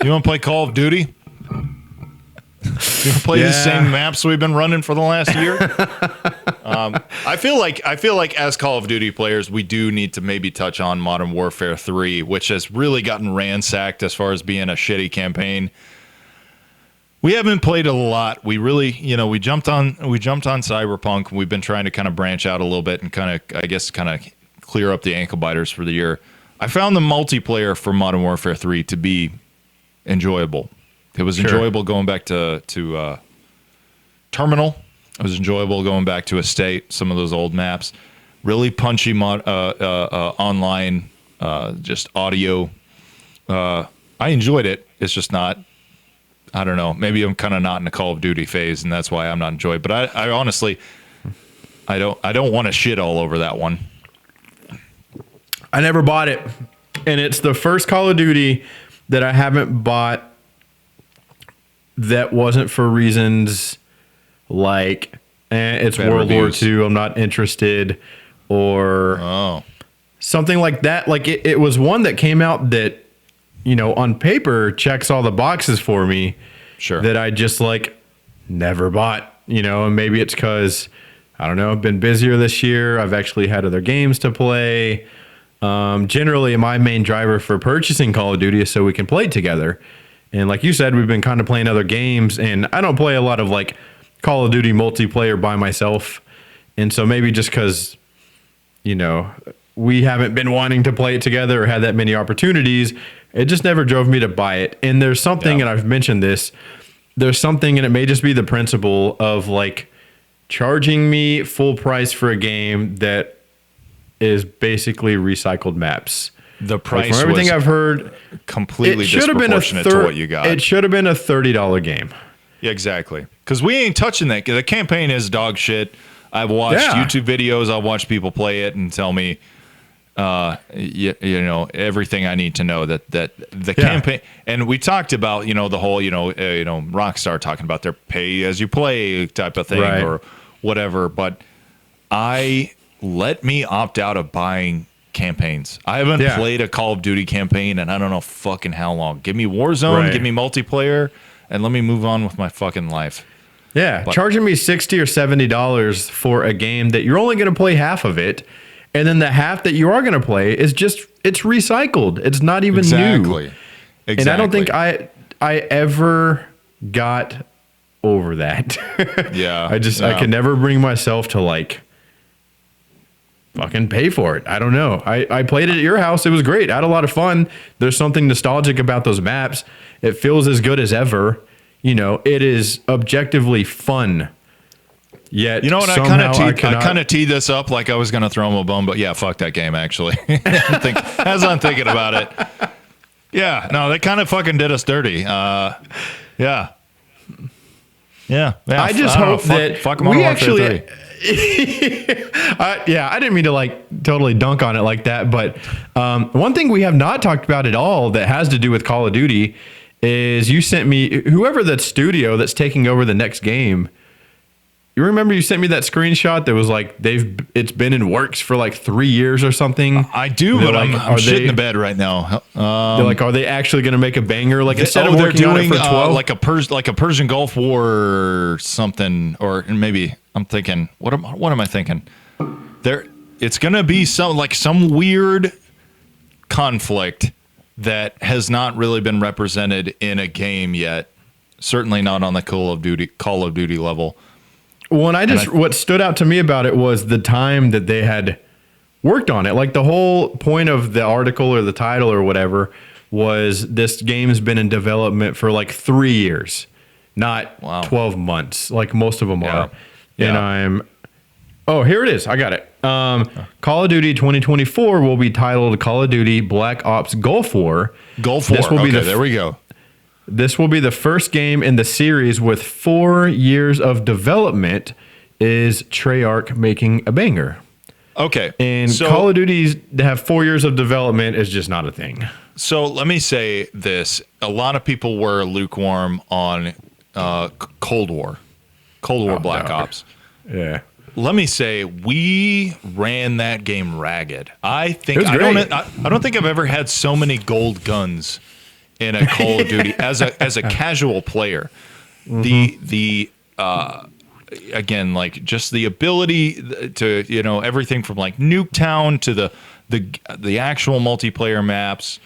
"You want to play Call of Duty? You want to play the same maps we've been running for the last year?" I feel like as Call of Duty players, we do need to maybe touch on Modern Warfare 3, which has really gotten ransacked as far as being a shitty campaign. We haven't played a lot. We really, we jumped on Cyberpunk. We've been trying to kind of branch out a little bit and kind of clear up the ankle biters for the year. I found the multiplayer for Modern Warfare 3 to be enjoyable. It was enjoyable going back to Terminal. It was enjoyable going back to Estate, some of those old maps. Really punchy online, just audio. I enjoyed it. It's just not, I don't know, maybe I'm kind of not in the Call of Duty phase, and that's why I'm not enjoying it. But I honestly, I don't want to shit all over that one. I never bought it, and it's the first Call of Duty that I haven't bought that wasn't for reasons like it's bad World reviews. War II, I'm not interested, or something like that. Like, it was one that came out that, on paper checks all the boxes for me. Sure. That I just, like, never bought, and maybe it's because, I don't know, I've been busier this year. I've actually had other games to play. Generally, my main driver for purchasing Call of Duty is so we can play it together. And like you said, we've been kind of playing other games, and I don't play a lot of like Call of Duty multiplayer by myself. And so maybe just because, we haven't been wanting to play it together or had that many opportunities, it just never drove me to buy it. And there's something, and I've mentioned this, there's something, and it may just be the principle of like charging me full price for a game that is basically recycled maps. The price, from everything I've heard, completely disproportionate to what you got. It should have been a $30 game. Yeah, exactly. Because we ain't touching that. The campaign is dog shit. I've watched YouTube videos. I've watched people play it and tell me, everything I need to know that the campaign. And we talked about, the whole, Rockstar talking about their pay as you play type of thing or whatever. But let me opt out of buying campaigns. I haven't played a Call of Duty campaign and I don't know fucking how long. Give me Warzone, give me multiplayer, and let me move on with my fucking life. Yeah, charging me $60 or $70 for a game that you're only going to play half of it, and then the half that you are going to play is it's recycled. It's not even new. Exactly. And I don't think I ever got over that. Yeah. I can never bring myself to like fucking pay for it. I don't know. I played it at your house. It was great. I had a lot of fun. There's something nostalgic about those maps. It feels as good as ever. It is objectively fun. Yet, you know what? I kind of teed this up like I was going to throw him a bone, but yeah, fuck that game. Actually, as I'm thinking about it, yeah, no, they kind of fucking did us dirty. Yeah. I just hope that fuck we actually. I didn't mean to like totally dunk on it like that, but one thing we have not talked about at all that has to do with Call of Duty is you sent me whoever that studio that's taking over the next game. You remember you sent me that screenshot that was like it's been in works for like 3 years or something. I do, but I'm shitting the bed right now. They're like, are they actually going to make a banger? Like instead of working on it for 12, like a Persian Gulf War or something, or maybe I'm thinking, what am I thinking? It's going to be some weird conflict that has not really been represented in a game yet. Certainly not on the Call of Duty level. Well, what stood out to me about it was the time that they had worked on it. Like the whole point of the article or the title or whatever was this game's been in development for like 3 years, not 12 months, like most of them are. Yeah. And here it is. I got it. Call of Duty 2024 will be titled Call of Duty Black Ops Gulf War. There we go. This will be the first game in the series with 4 years of development. Is Treyarch making a banger? Okay. And Call of Duty to have 4 years of development is just not a thing. So let me say this. A lot of people were lukewarm on Cold War Black Ops. Yeah. Let me say, we ran that game ragged. I think I don't think I've ever had so many gold guns in a Call of Duty as a casual player. Mm-hmm. Again, like just the ability to everything from like Nuketown to the actual multiplayer maps.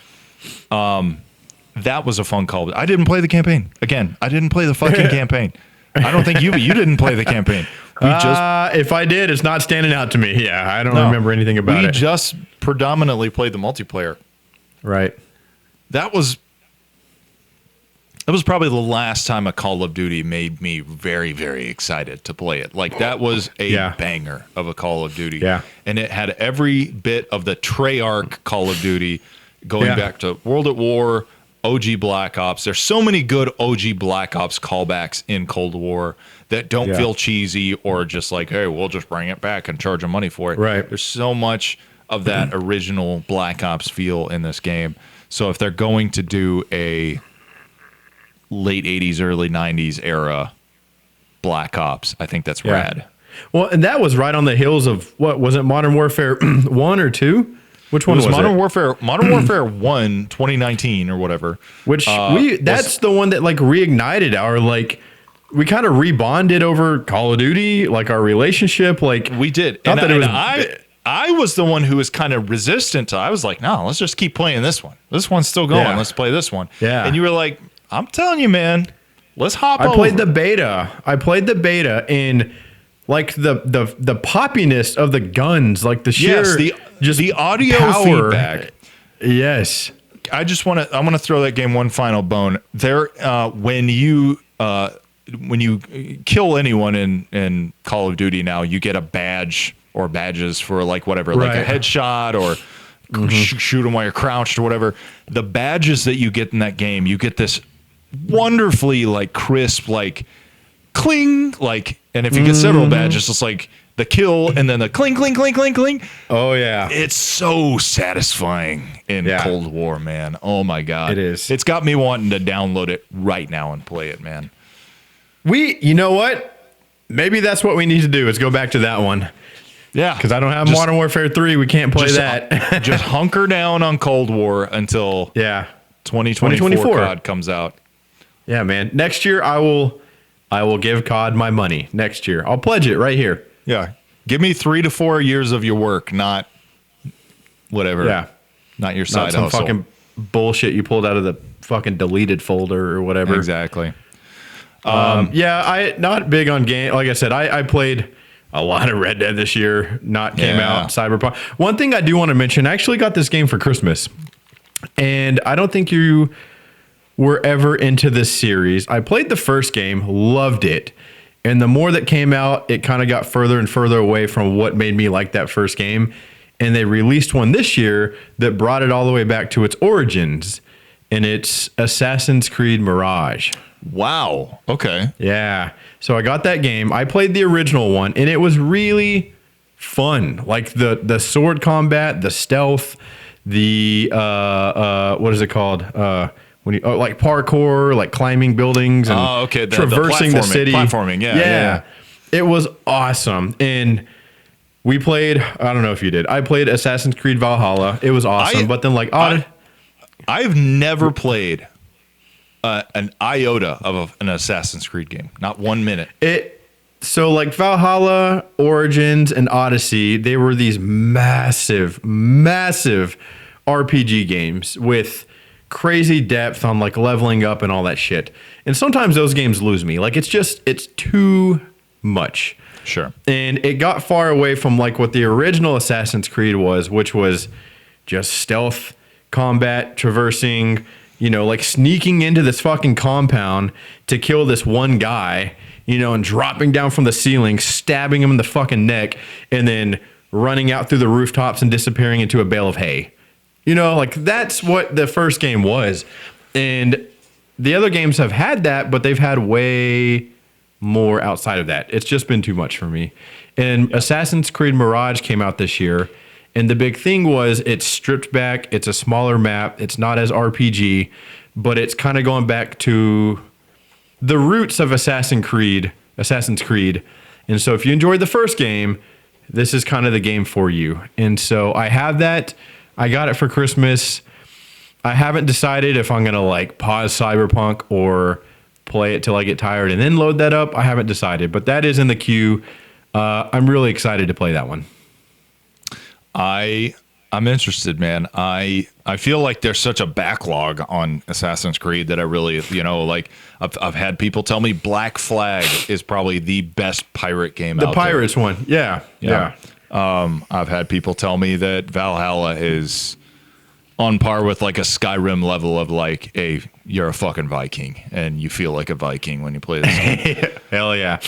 That was a fun Call. I didn't play the campaign. Again, I didn't play the fucking campaign. I don't think you didn't play the campaign. If I did, it's not standing out to me. Yeah, I don't remember anything about it. We just predominantly played the multiplayer. Right. That was probably the last time a Call of Duty made me very, very excited to play it. Like that was a banger of a Call of Duty. Yeah. And it had every bit of the Treyarch Call of Duty going back to World at War, OG Black Ops. There's so many good OG Black Ops callbacks in Cold War that don't feel cheesy or just like, hey, we'll just bring it back and charge them money for it. Right. There's so much of that original Black Ops feel in this game. So if they're going to do a late 80s, early 90s era Black Ops, I think that's rad. Well, and that was right on the heels of, what was it, Modern Warfare 1 or 2? Which one was it? Modern Warfare 1 2019 or whatever. Which that's the one that like reignited our like we kind of rebonded over Call of Duty, like our relationship. Like we did. Not that it was. I was the one who was kind of resistant to. I was like, no, let's just keep playing this one. This one's still going. Yeah. Let's play this one. Yeah. And you were like, I'm telling you, man, let's hop over. I played the beta in like the poppiness of the guns, like the sheer the audio power. feedback. Yes. I want to throw that game one final bone. There, when you kill anyone in Call of Duty now, you get a badge or badges for like whatever, like a headshot or shoot them while you're crouched or whatever. The badges that you get in that game, you get this wonderfully like crisp, like cling, like, and if you get several badges, it's like the kill and then the cling, cling, cling, cling, cling. Oh yeah. It's so satisfying in Cold War, man. Oh my God. It is. It's got me wanting to download it right now and play it, man. You know what? Maybe that's what we need to do is go back to that one. Yeah. Because I don't have Modern Warfare 3. We can't play that. Just hunker down on Cold War until 2024 COD comes out. Yeah, man. Next year I will give COD my money. Next year. I'll pledge it right here. Yeah. Give me 3 to 4 years of your work, not whatever. Yeah. Not your side some hustle. fucking bullshit you pulled out of the fucking deleted folder or whatever. Exactly. I not big on game. Like I said, I played a lot of Red Dead this year. Came out. Cyberpunk. One thing I do want to mention, I actually got this game for Christmas. And I don't think you were ever into this series. I played the first game, loved it. And the more that came out, it kind of got further and further away from what made me like that first game. And they released one this year that brought it all the way back to its origins. And it's Assassin's Creed Mirage. Wow. Okay. Yeah. So I got that game. I played the original one, and it was really fun. Like the sword combat, the stealth, the what is it called? When you like parkour, like climbing buildings and traversing the city. Platforming, yeah. It was awesome. And we played, I don't know if you did. I played Assassin's Creed Valhalla. It was awesome. But then I've never played an iota of an Assassin's Creed game. Not 1 minute. So like Valhalla, Origins, and Odyssey, they were these massive RPG games with crazy depth on like leveling up and all that shit. And sometimes those games lose me. Like it's too much. Sure. And it got far away from like what the original Assassin's Creed was, which was just stealth combat, traversing, like sneaking into this fucking compound to kill this one guy, and dropping down from the ceiling, stabbing him in the fucking neck, and then running out through the rooftops and disappearing into a bale of hay. Like that's what the first game was. And the other games have had that, but they've had way more outside of that. It's just been too much for me. And Assassin's Creed Mirage came out this year. And the big thing was it's stripped back. It's a smaller map. It's not as RPG, but it's kind of going back to the roots of Assassin's Creed. And so if you enjoyed the first game, this is kind of the game for you. And so I have that. I got it for Christmas. I haven't decided if I'm going to like pause Cyberpunk or play it till I get tired and then load that up. I haven't decided, but that is in the queue. I'm really excited to play that one. I'm interested, man. I feel like there's such a backlog on Assassin's Creed that I really, like I've had people tell me Black Flag is probably the best pirate game out there. The Pirates one. Yeah. I've had people tell me that Valhalla is on par with like a Skyrim level of like you're a fucking Viking and you feel like a Viking when you play this game. Hell yeah.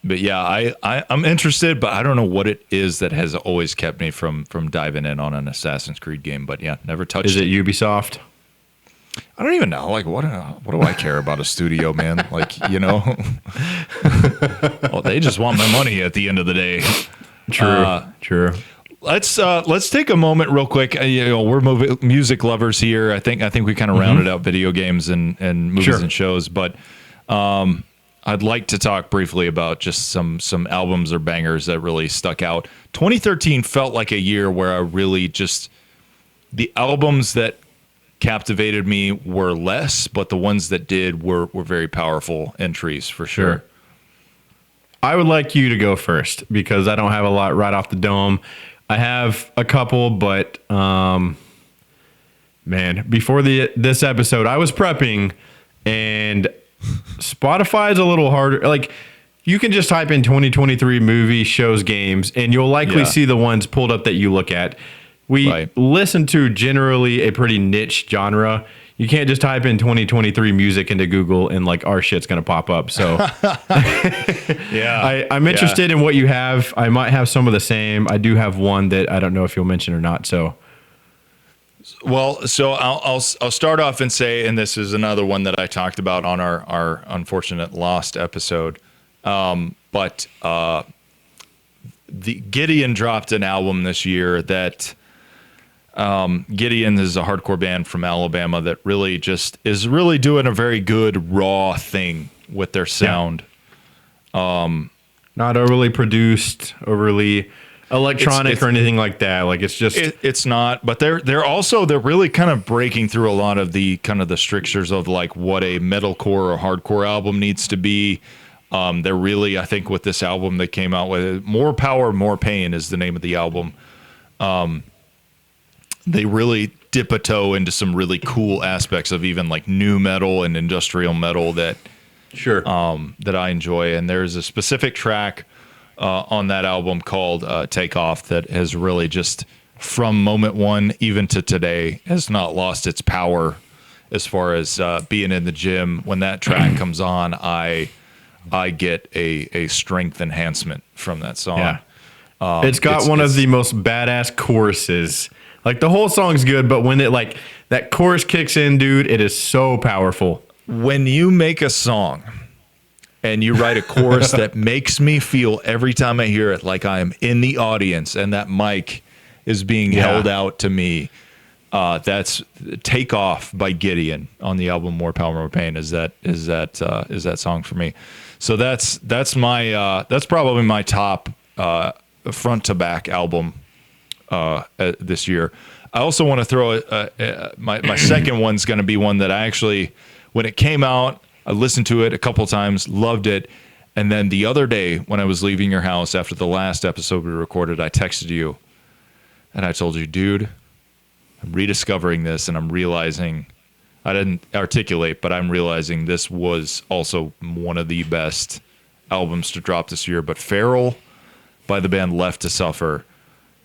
But yeah, I'm interested, but I don't know what it is that has always kept me from diving in on an Assassin's Creed game. But yeah, never touched it. Is it Ubisoft? I don't even know. Like, what do I care about a studio, man? Like, well, they just want my money at the end of the day. True. Let's take a moment real quick. We're music lovers here. I think we kind of rounded out video games and movies and shows, but I'd like to talk briefly about just some albums or bangers that really stuck out. 2013 felt like a year where I really just the albums that captivated me were less, but the ones that did were very powerful entries for sure. I would like you to go first because I don't have a lot right off the dome. I have a couple, but man, before this episode, I was prepping, and Spotify is a little harder. Like, you can just type in 2023 movie, shows, games, and you'll likely see the ones pulled up that you look at. We listen to generally a pretty niche genre. You can't just type in 2023 music into Google and like our shit's going to pop up. So I'm interested in what you have. I might have some of the same. I do have one that I don't know if you'll mention or not. So, well, so I'll start off and say, and this is another one that I talked about on our unfortunate lost episode. But the Gideon dropped an album this year that, Gideon is a hardcore band from Alabama that really is really doing a very good raw thing with their sound. Not overly produced, overly electronic or anything like that. Like it's just it's not, but they're really kind of breaking through a lot of the strictures of like what a metalcore or hardcore album needs to be. They're really, I think, with this album they came out with, More Power, More Pain is the name of the album. They really dip a toe into some really cool aspects of even like new metal and industrial metal that I enjoy. And there's a specific track on that album called Take Off that has really just, from moment one even to today, has not lost its power as far as being in the gym. When that track comes on, I get a strength enhancement from that song. Yeah. It's got one of the most badass choruses. Like the whole song's good, but when it like that chorus kicks in, dude, it is so powerful. When you make a song and you write a chorus that makes me feel every time I hear it like I am in the audience and that mic is being held out to me, that's Take Off by Gideon on the album More Power, More Pain is that song for me. So that's probably my top front to back album this year. I also want to throw my second one's going to be one that I actually, when it came out, I listened to it a couple times, loved it, and then the other day when I was leaving your house after the last episode we recorded, I texted you and I told you, dude, I'm rediscovering this and I'm realizing, I didn't articulate, but I'm realizing this was also one of the best albums to drop this year. But Feral by the band Left to Suffer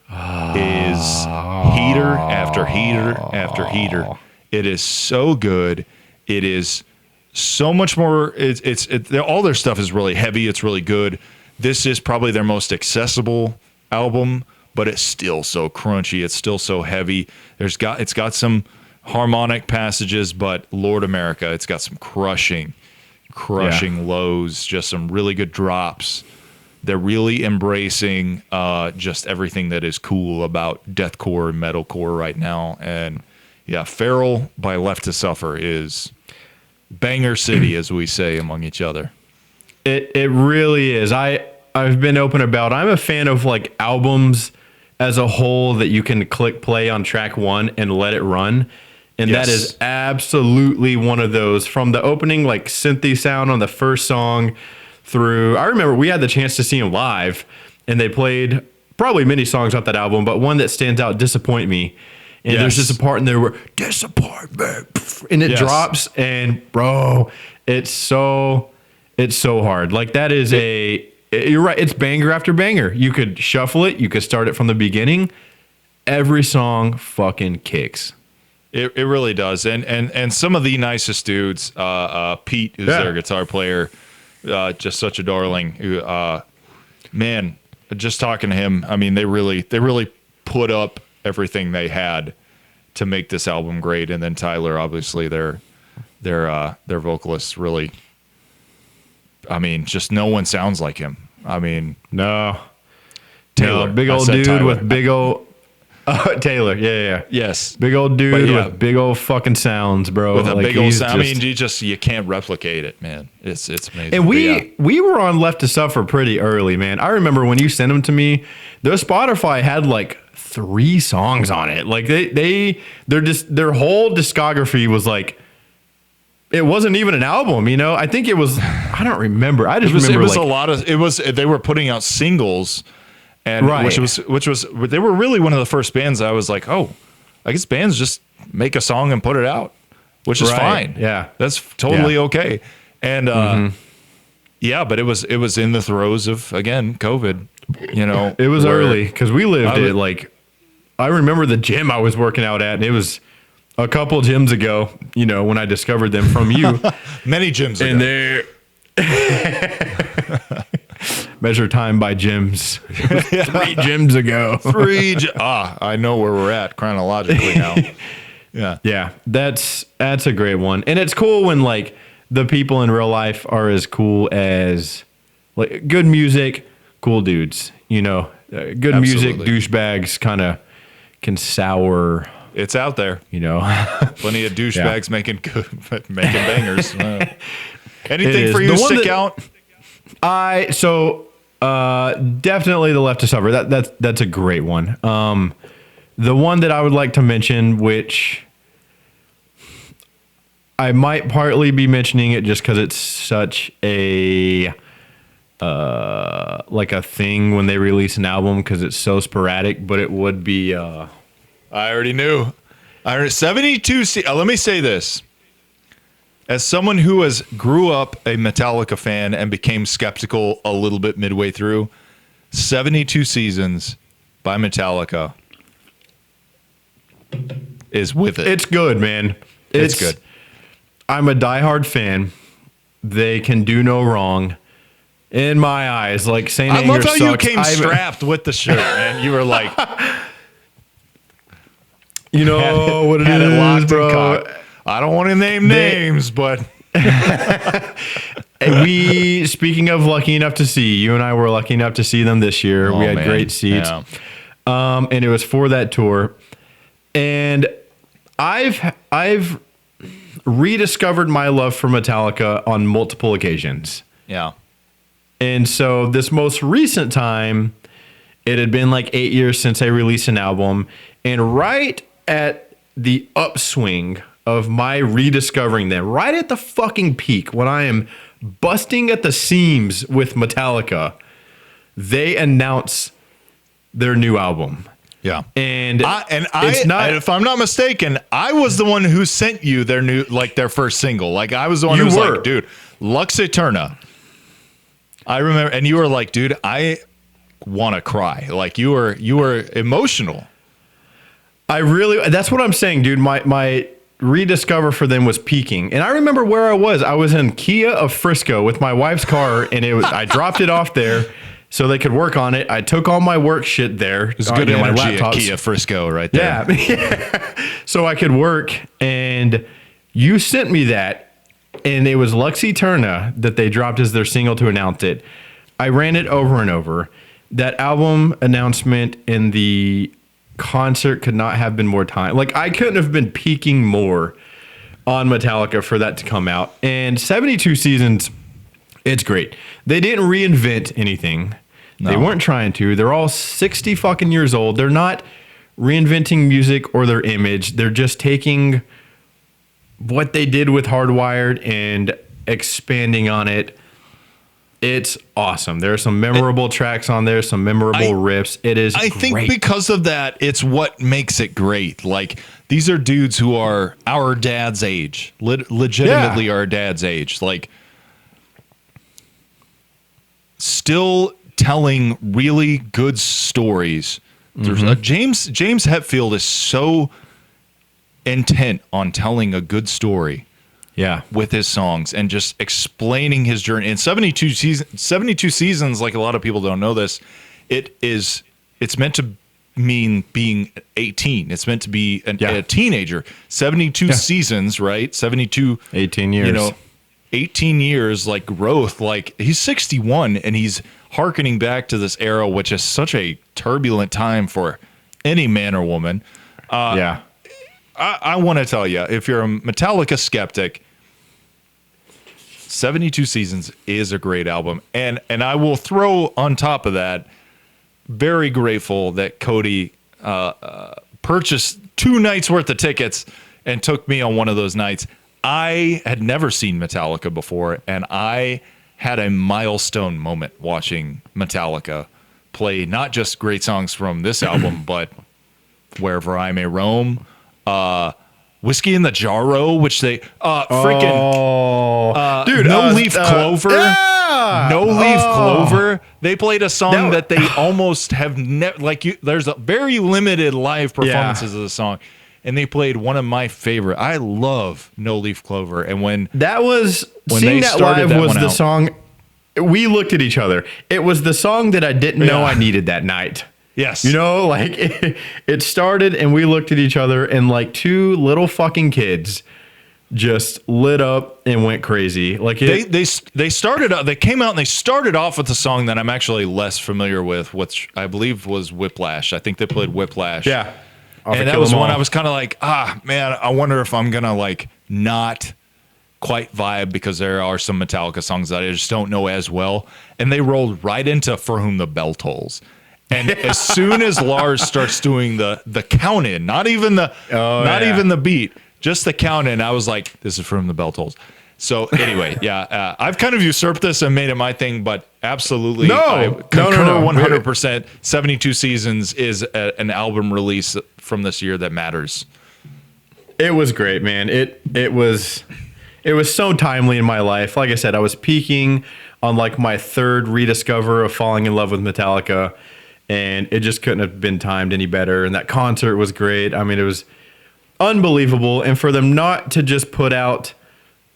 is heater after heater after heater. It is so good. It is so much more. All their stuff is really heavy. It's really good. This is probably their most accessible album, but it's still so crunchy. It's still so heavy. It's got some harmonic passages, but Lord America, it's got some crushing lows, just some really good drops. They're really embracing just everything that is cool about deathcore and metalcore right now. And yeah, Feral by Left to Suffer is banger city, as we say among each other. It really is. I've been open about, I'm a fan of like albums as a whole that you can click play on track one and let it run. And that is absolutely one of those, from the opening like synthy sound on the first song through. I remember we had the chance to see them live and they played probably many songs off that album, but one that stands out, Disappoint Me. And there's just a part in there where disappoint me, and it drops, and bro, it's so hard. Like that is you're right. It's banger after banger. You could shuffle it. You could start it from the beginning. Every song fucking kicks. It really does. And some of the nicest dudes, Pete, who's their guitar player, just such a darling. Man, just talking to him, I mean, they really put up everything they had to make this album great. And then Tyler, obviously, their vocalist, really, I mean, just no one sounds like him. I mean, no. Taylor, big old dude Tyler. With big old Taylor, yeah. Yes. Big old dude with big old fucking sounds, bro. With a like big old sound. I mean, you can't replicate it, man. It's amazing. And we were on Left to Suffer pretty early, man. I remember when you sent them to me, their Spotify had like 3 songs on it. Like their whole discography was like it wasn't even an album, you know? I think it was, I don't remember. I just remember it was a lot of, they were putting out singles, and which was, they were really one of the first bands I was like, oh, I guess bands just make a song and put it out, which is fine. Yeah. That's totally okay. And, yeah, but it was in the throes of, again, COVID, you know. It was early because we lived it like, I remember the gym I was working out at, and it was a couple gyms ago, you know, when I discovered them from you. Many gyms ago. And they're measure time by gyms. 3 gyms ago. I know where we're at chronologically now. Yeah. Yeah. That's a great one. And it's cool when like the people in real life are as cool as like good music, cool dudes, you know, good music, douchebags kind of can sour. It's out there, you know. Plenty of douchebags making bangers. Anything for you to stick out? Definitely the Left to Suffer. That's a great one. The one that I would like to mention, which I might partly be mentioning it just because it's such a like a thing when they release an album because it's so sporadic, but it would be. I already knew. 72. Let me say this. As someone who grew up a Metallica fan and became skeptical a little bit midway through, 72 Seasons by Metallica is with it. It's good, man. It's good. I'm a diehard fan. They can do no wrong. In my eyes, like Saint Anger sucks. I love how you came strapped with the shirt, and you were like... You know what it is, bro. I don't want to name names, but speaking of lucky enough to see, you and I were lucky enough to see them this year. We had great seats. Yeah. And it was for that tour. And I've rediscovered my love for Metallica on multiple occasions. Yeah. And so this most recent time, it had been like 8 years since I released an album, and right at the upswing of my rediscovering them, right at the fucking peak, when I am busting at the seams with Metallica, they announce their new album. Yeah. And if I'm not mistaken, I was the one who sent you their first single. Like I was the one who was like, dude, Lux Eterna. I remember, and you were like, dude, I want to cry. Like you were emotional. That's what I'm saying, dude. My rediscover for them was peaking. And I remember where I was. I was in Kia of Frisco with my wife's car, and I dropped it off there so they could work on it. I took all my work shit there. It's good energy at Kia Frisco right there. Yeah. So I could work, and you sent me that, and it was Lux Eterna that they dropped as their single to announce it. I ran it over and over. That album announcement in the concert could not have been more time. Like I couldn't have been peaking more on Metallica for that to come out. And 72 Seasons, it's great. They didn't reinvent anything. No. They weren't trying to. They're all 60 fucking years old. They're not reinventing music or their image. They're just taking what they did with Hardwired and expanding on it. It's awesome. There are some memorable tracks on there, some memorable riffs. It is I think because of that, it's what makes it great. Like, these are dudes who are our dad's age, legitimately our dad's age. Like, still telling really good stories. Mm-hmm. James Hetfield is so intent on telling a good story. Yeah, with his songs and just explaining his journey. In 72 seasons, like a lot of people don't know this, it's meant to mean being 18. It's meant to be a teenager. 72 seasons, right? 18 years. 18 years, like growth. Like he's 61 and he's hearkening back to this era, which is such a turbulent time for any man or woman. I want to tell you, if you're a Metallica skeptic, 72 Seasons is a great album. And I will throw on top of that, very grateful that Cody purchased 2 nights worth of tickets and took me on one of those nights. I had never seen Metallica before, and I had a milestone moment watching Metallica play not just great songs from this album, but Wherever I May Roam, Whiskey in the Jarro, which they dude, No Leaf Clover. Yeah! No Leaf Clover. They played a song that they almost have never there's a very limited live performances of the song. And they played one of my favorite. I love No Leaf Clover. And when seeing that live was the song, we looked at each other. It was the song that I didn't know I needed that night. Yes. You know, like it started and we looked at each other and like two little fucking kids just lit up and went crazy. Like they started they came out and they started off with a song that I'm actually less familiar with, which I believe was Whiplash. I think they played Whiplash. Yeah. And that was one I was kind of like, man, I wonder if I'm going to like not quite vibe, because there are some Metallica songs that I just don't know as well. And they rolled right into For Whom the Bell Tolls. And as soon as Lars starts doing the count in, not even the beat, just the count in, I was like, this is For Whom the Bell Tolls. So anyway, I've kind of usurped this and made it my thing, but absolutely, I concur 100%. 72 Seasons is an album release from this year that matters. It was great, man. It was so timely in my life. Like I said, I was peaking on like my third rediscover of falling in love with Metallica, and it just couldn't have been timed any better. And that concert was great. I mean, it was unbelievable. And for them not to just put out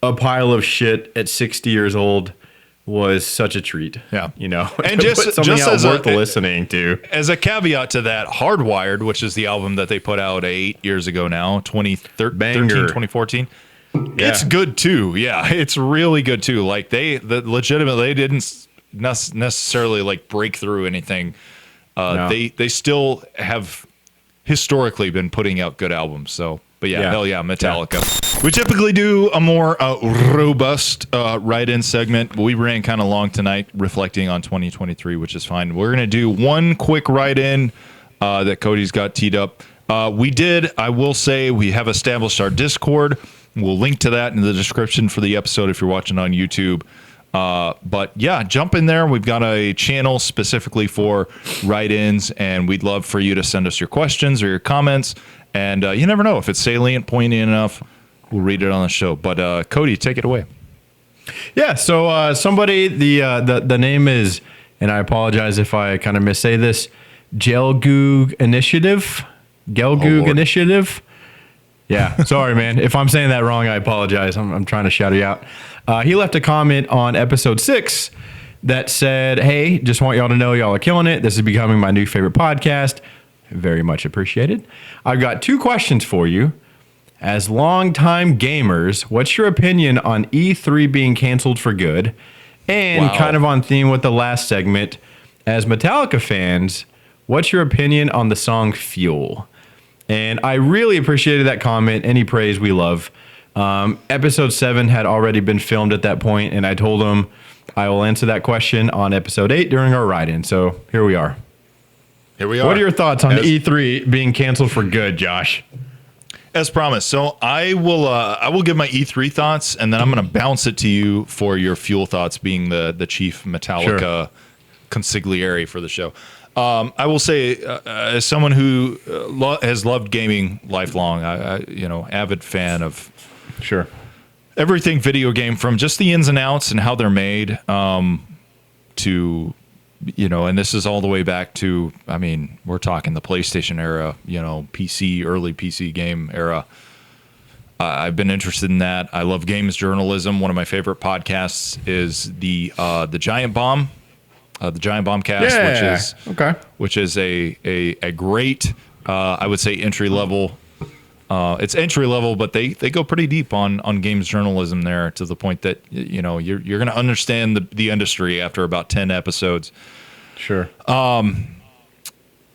a pile of shit at 60 years old was such a treat. Yeah. You know, and just as worth listening to. As a caveat to that, Hardwired, which is the album that they put out 8 years ago now, 2014. Yeah. It's good too. Yeah, it's really good too. Like they didn't necessarily like break through anything. No. They still have historically been putting out good albums. So, but hell yeah, Metallica. Yeah. We typically do a more robust write-in segment. We ran kind of long tonight, reflecting on 2023, which is fine. We're gonna do one quick write-in that Cody's got teed up. I will say, we have established our Discord. We'll link to that in the description for the episode if you're watching on YouTube. But yeah, jump in there. We've got a channel specifically for write-ins, and we'd love for you to send us your questions or your comments. And you never know, if it's salient, poignant enough, we'll read it on the show. But Cody, take it away. Yeah. So somebody, the name is, and I apologize if I kind of missay this, Gelgoog Initiative. Yeah, sorry, man. If I'm saying that wrong, I apologize. I'm trying to shout you out. He left a comment on episode 6 that said, hey, just want y'all to know y'all are killing it. This is becoming my new favorite podcast. Very much appreciated. I've got 2 questions for you. As longtime gamers, what's your opinion on E3 being canceled for good? And kind of on theme with the last segment, as Metallica fans, what's your opinion on the song Fuel? And I really appreciated that comment. Any praise we love. Episode 7 had already been filmed at that point, and I told him I will answer that question on episode 8 during our ride-in. So here we are. What are your thoughts on E3 being canceled for good, Josh? As promised. So I will give my E3 thoughts, and then I'm going to bounce it to you for your Fuel thoughts, being the chief Metallica consigliere for the show. I will say, as someone who has loved gaming lifelong, avid fan of everything video game, from just the ins and outs and how they're made, to, and this is all the way back to, I mean, we're talking the PlayStation era, early PC game era. I've been interested in that. I love games journalism. One of my favorite podcasts is the Giant Bomb. The Giant Bomb Cast, which is a great, I would say, entry level. It's entry level, but they go pretty deep on games journalism there, to the point that you're going to understand the industry after about 10 episodes. Sure. And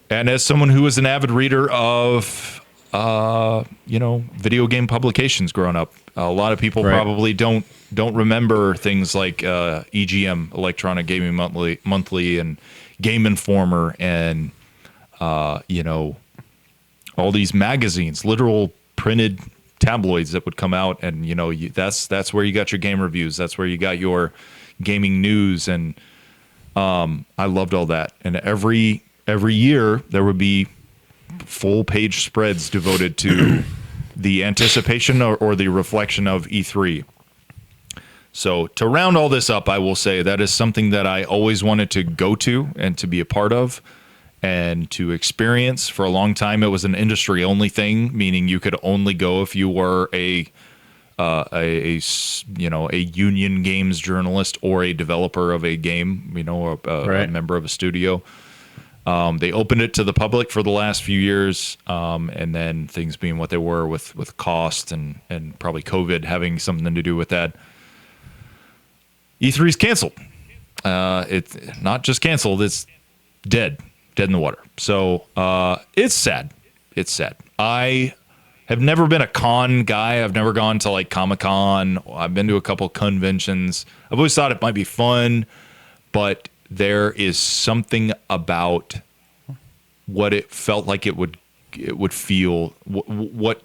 as someone who was an avid reader of video game publications growing up, a lot of people probably don't remember things like EGM, Electronic Gaming Monthly, and Game Informer, and all these magazines, literal printed tabloids that would come out, and that's where you got your game reviews. That's where you got your gaming news, and I loved all that. And every year there would be full page spreads devoted to the anticipation or the reflection of E3. So to round all this up, I will say that is something that I always wanted to go to and to be a part of and to experience. For a long time, it was an industry only thing, meaning you could only go if you were a union games journalist or a developer of a game, a member of a studio. They opened it to the public for the last few years, and then things being what they were with cost and probably COVID having something to do with that, E3's canceled. It's not just canceled, it's dead in the water. So it's sad. It's sad. I have never been a con guy. I've never gone to like Comic-Con. I've been to a couple conventions. I've always thought it might be fun, but there is something about what it felt like it would feel, what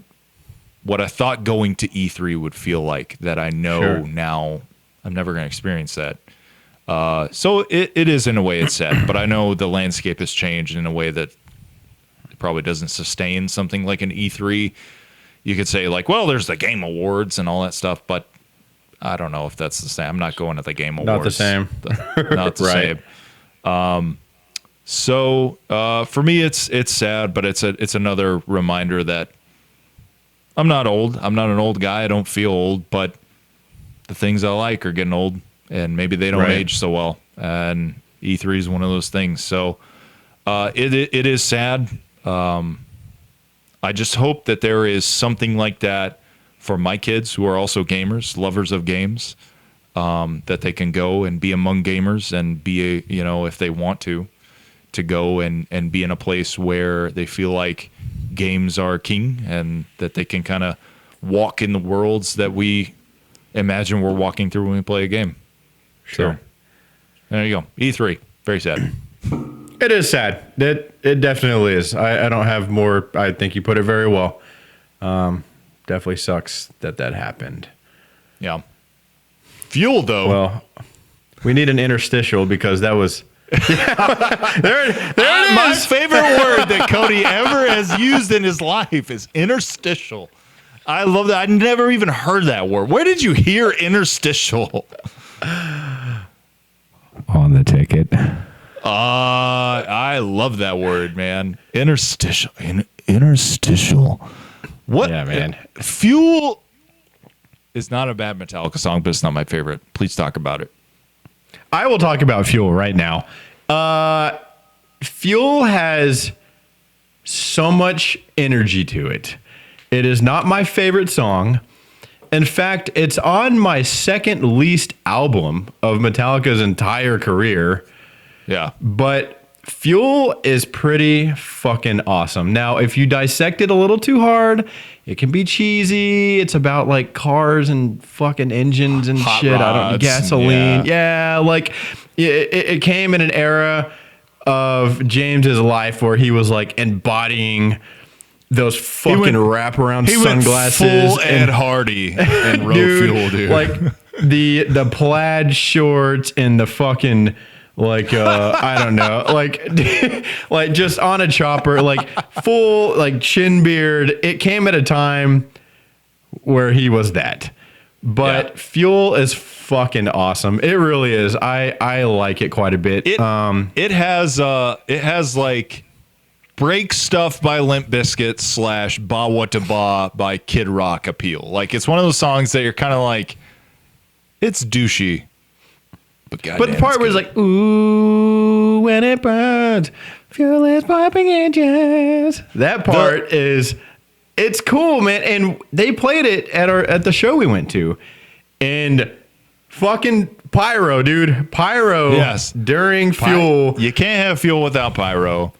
I thought going to E3 would feel like, that I know now I'm never going to experience that. So it is, in a way, it's sad, but I know the landscape has changed in a way that it probably doesn't sustain something like an E3. You could say like, well, there's the Game Awards and all that stuff, but I don't know if that's the same. I'm not going to the Game Awards. Not the same. Not the same. So for me, it's sad, but it's another reminder that I'm not old. I'm not an old guy. I don't feel old, but the things I like are getting old, and maybe they don't age so well. And E3 is one of those things. So it is sad. I just hope that there is something like that for my kids who are also gamers, lovers of games, that they can go and be among gamers and be, if they want to go and be in a place where they feel like games are king and that they can kind of walk in the worlds that we imagine we're walking through when we play a game. Sure. So, there you go. E3. Very sad. It is sad. It definitely is. I don't have more. I think you put it very well. Definitely sucks that happened. Yeah. Fuel, though. Well, we need an interstitial because that was... there it is. My favorite word that Cody ever has used in his life is interstitial. I love that. I never even heard that word. Where did you hear interstitial? On the ticket. I love that word, man. Interstitial. Interstitial. What? Yeah, man. Fuel is not a bad Metallica song, but it's not my favorite. Please talk about it. I will talk about Fuel right now. Fuel has so much energy to it. It is not my favorite song. In fact, it's on my second least album of Metallica's entire career. Yeah. But Fuel is pretty fucking awesome. Now, if you dissect it a little too hard, it can be cheesy. It's about like cars and fucking engines and Hot shit. rods, Gasoline. Yeah, like it came in an era of James's life where he was like embodying those fucking wraparound sunglasses. Went full Ed Hardy and wrote Fuel, dude. Like the plaid shorts and the fucking like I don't know, like just on a chopper, like full like chin beard. It came at a time where he was that. But Fuel is fucking awesome. It really is. I like it quite a bit. It has like Break Stuff by Limp Bizkit / Ba Wata Ba by Kid Rock appeal. Like, it's one of those songs that you're kind of like, it's douchey. But the part where it's like, ooh, when it burns, fuel is pumping engines. That part it's cool, man. And they played it at the show we went to. And fucking pyro, dude. Pyro during Fuel. You can't have Fuel without pyro.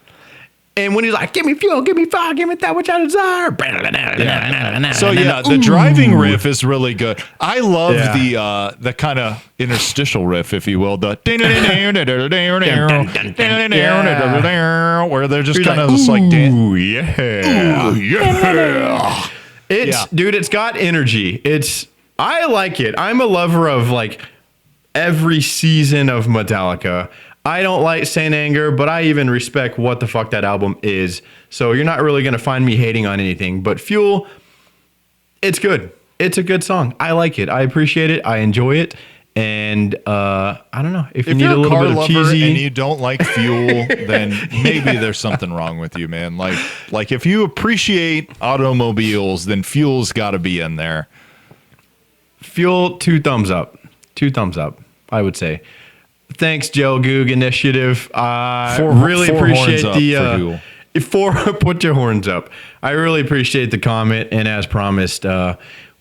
And when he's like, give me fuel, give me fire, give me that which I desire. So yeah, the driving riff is really good. I love the kind of interstitial riff, if you will, the where they're just kind of just like, ooh, yeah. Dude, it's got energy. I like it. I'm a lover of like every season of Metallica. I don't like Saint Anger, but I even respect what the fuck that album is. So you're not really going to find me hating on anything. But Fuel, it's good. It's a good song. I like it. I appreciate it. I enjoy it. And I don't know. If you need a little bit of cheesy and you don't like Fuel, then maybe there's something wrong with you, man. Like if you appreciate automobiles, then Fuel's got to be in there. Fuel, 2 thumbs up. 2 thumbs up, I would say. Thanks, Joe Goog Initiative. I really appreciate the put your horns up. I really appreciate the comment, and as promised,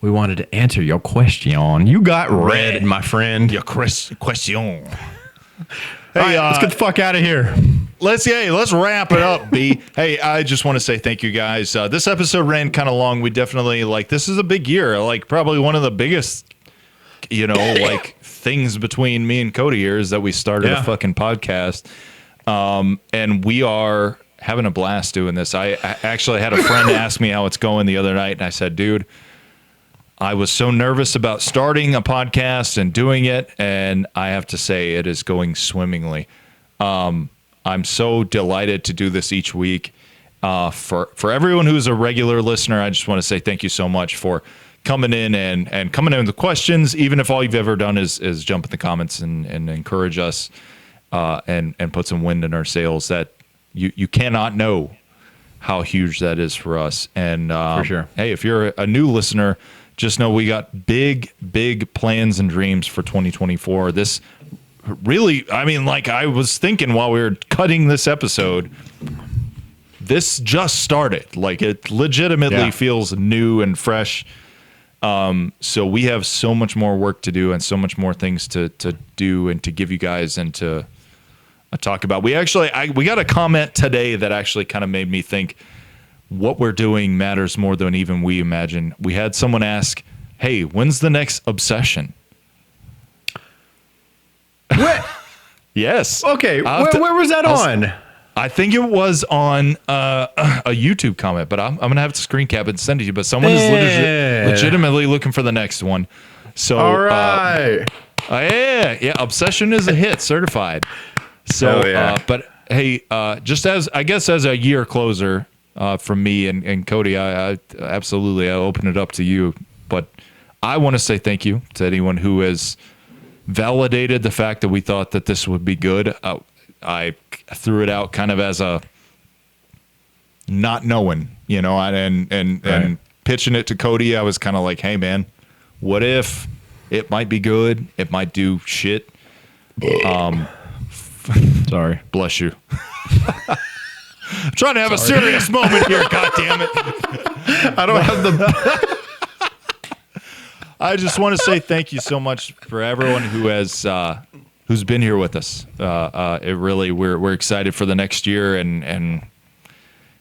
we wanted to answer your question. You got read, my friend. Your question. Hey, let's get the fuck out of here. Let's wrap it up, B. Hey, I just want to say thank you guys. This episode ran kind of long. We definitely this is a big year. Like probably one of the biggest, things between me and Cody here is that we started a fucking podcast. And we are having a blast doing this. I actually had a friend ask me how it's going the other night, and I said, dude, I was so nervous about starting a podcast and doing it, and I have to say it is going swimmingly. I'm so delighted to do this each week. For everyone who's a regular listener, I just want to say thank you so much for coming in and coming in with questions, even if all you've ever done is jump in the comments and encourage us and put some wind in our sails. That you cannot know how huge that is for us. And for sure. Hey, if you're a new listener, just know we got big plans and dreams for 2024. This really, I was thinking while we were cutting this episode, this just started. Like it legitimately feels new and fresh. So we have so much more work to do and so much more things to do and to give you guys and to talk about. We got a comment today that actually kind of made me think what we're doing matters more than even we imagine. We had someone ask, hey, when's the next Obsession? What? Yes. Okay. Where was that on? I think it was on a YouTube comment, but I'm going to have to screen cap it and send it to you. But someone is legitimately looking for the next one. So, all right. Yeah. Obsession is a hit, certified. So, but hey, just as a year closer from me and Cody, I absolutely, I'll open it up to you. But I want to say thank you to anyone who has validated the fact that we thought that this would be good. I threw it out kind of as a not knowing, and pitching it to Cody. I was kind of like, hey man, what if it might be good? It might do shit. Sorry. Bless you. I'm trying to have a serious moment here. God damn it. I don't have the. I just want to say thank you so much for everyone who has who's been here with us. It really we're excited for the next year and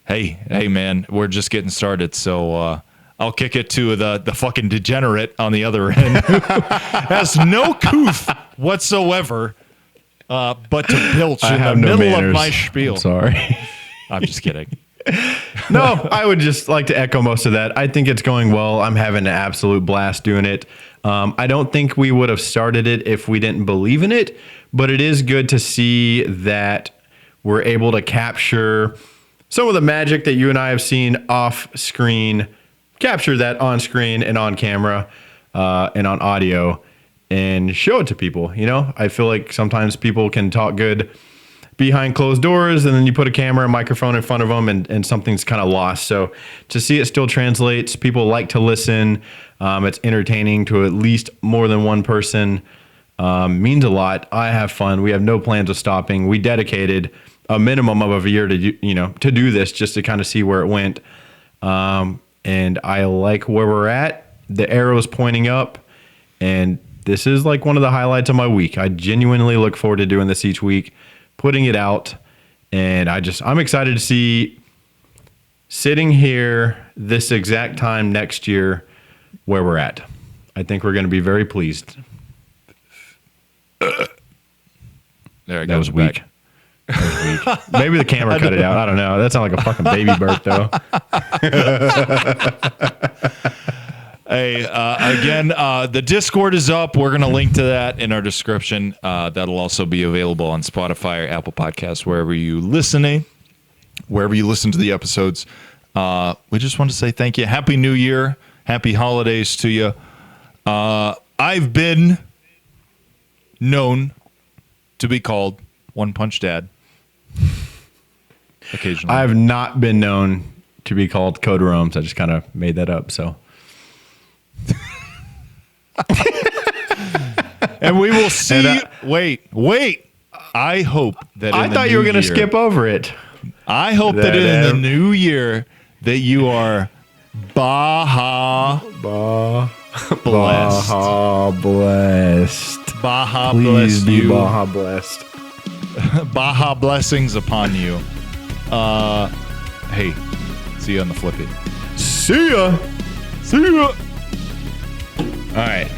hey man, we're just getting started. So I'll kick it to the fucking degenerate on the other end who has no couth whatsoever, but to bilch in the middle of my spiel. I'm sorry. I'm just kidding. No, I would just like to echo most of that. I think it's going well. I'm having an absolute blast doing it. I don't think we would have started it if we didn't believe in it, but it is good to see that we're able to capture some of the magic that you and I have seen off screen, capture that on screen and on camera and on audio and show it to people. I feel like sometimes people can talk good behind closed doors, and then you put a camera and microphone in front of them and something's kind of lost. So to see it still translates, people like to listen. It's entertaining to at least more than one person. Means a lot. I have fun. We have no plans of stopping. We dedicated a minimum of a year to do this just to kind of see where it went. And I like where we're at. The arrow's pointing up, and this is like one of the highlights of my week. I genuinely look forward to doing this each week, putting it out, and I'm excited to see sitting here this exact time next year where we're at. I think we're going to be very pleased. There it that goes. Was weak. That was weak. Maybe the camera cut it out. I don't know. That sounded like a fucking baby burp, though. Hey, again, the Discord is up. We're going to link to that in our description. That'll also be available on Spotify or Apple Podcasts, wherever you listen to the episodes. We just want to say thank you. Happy New Year. Happy holidays to you. I've been known to be called One Punch Dad. Occasionally. I have not been known to be called Cody Romes. I just kind of made that up, so. And we will see. Wait. I hope that I thought you were going to skip over it. I hope that in the new year that you are Baja Blessed. Baja Blessed. Baja Please bless be you. Baja Blessed. Baja blessings upon you. Hey, see you on the flippy. See ya. See ya. All right.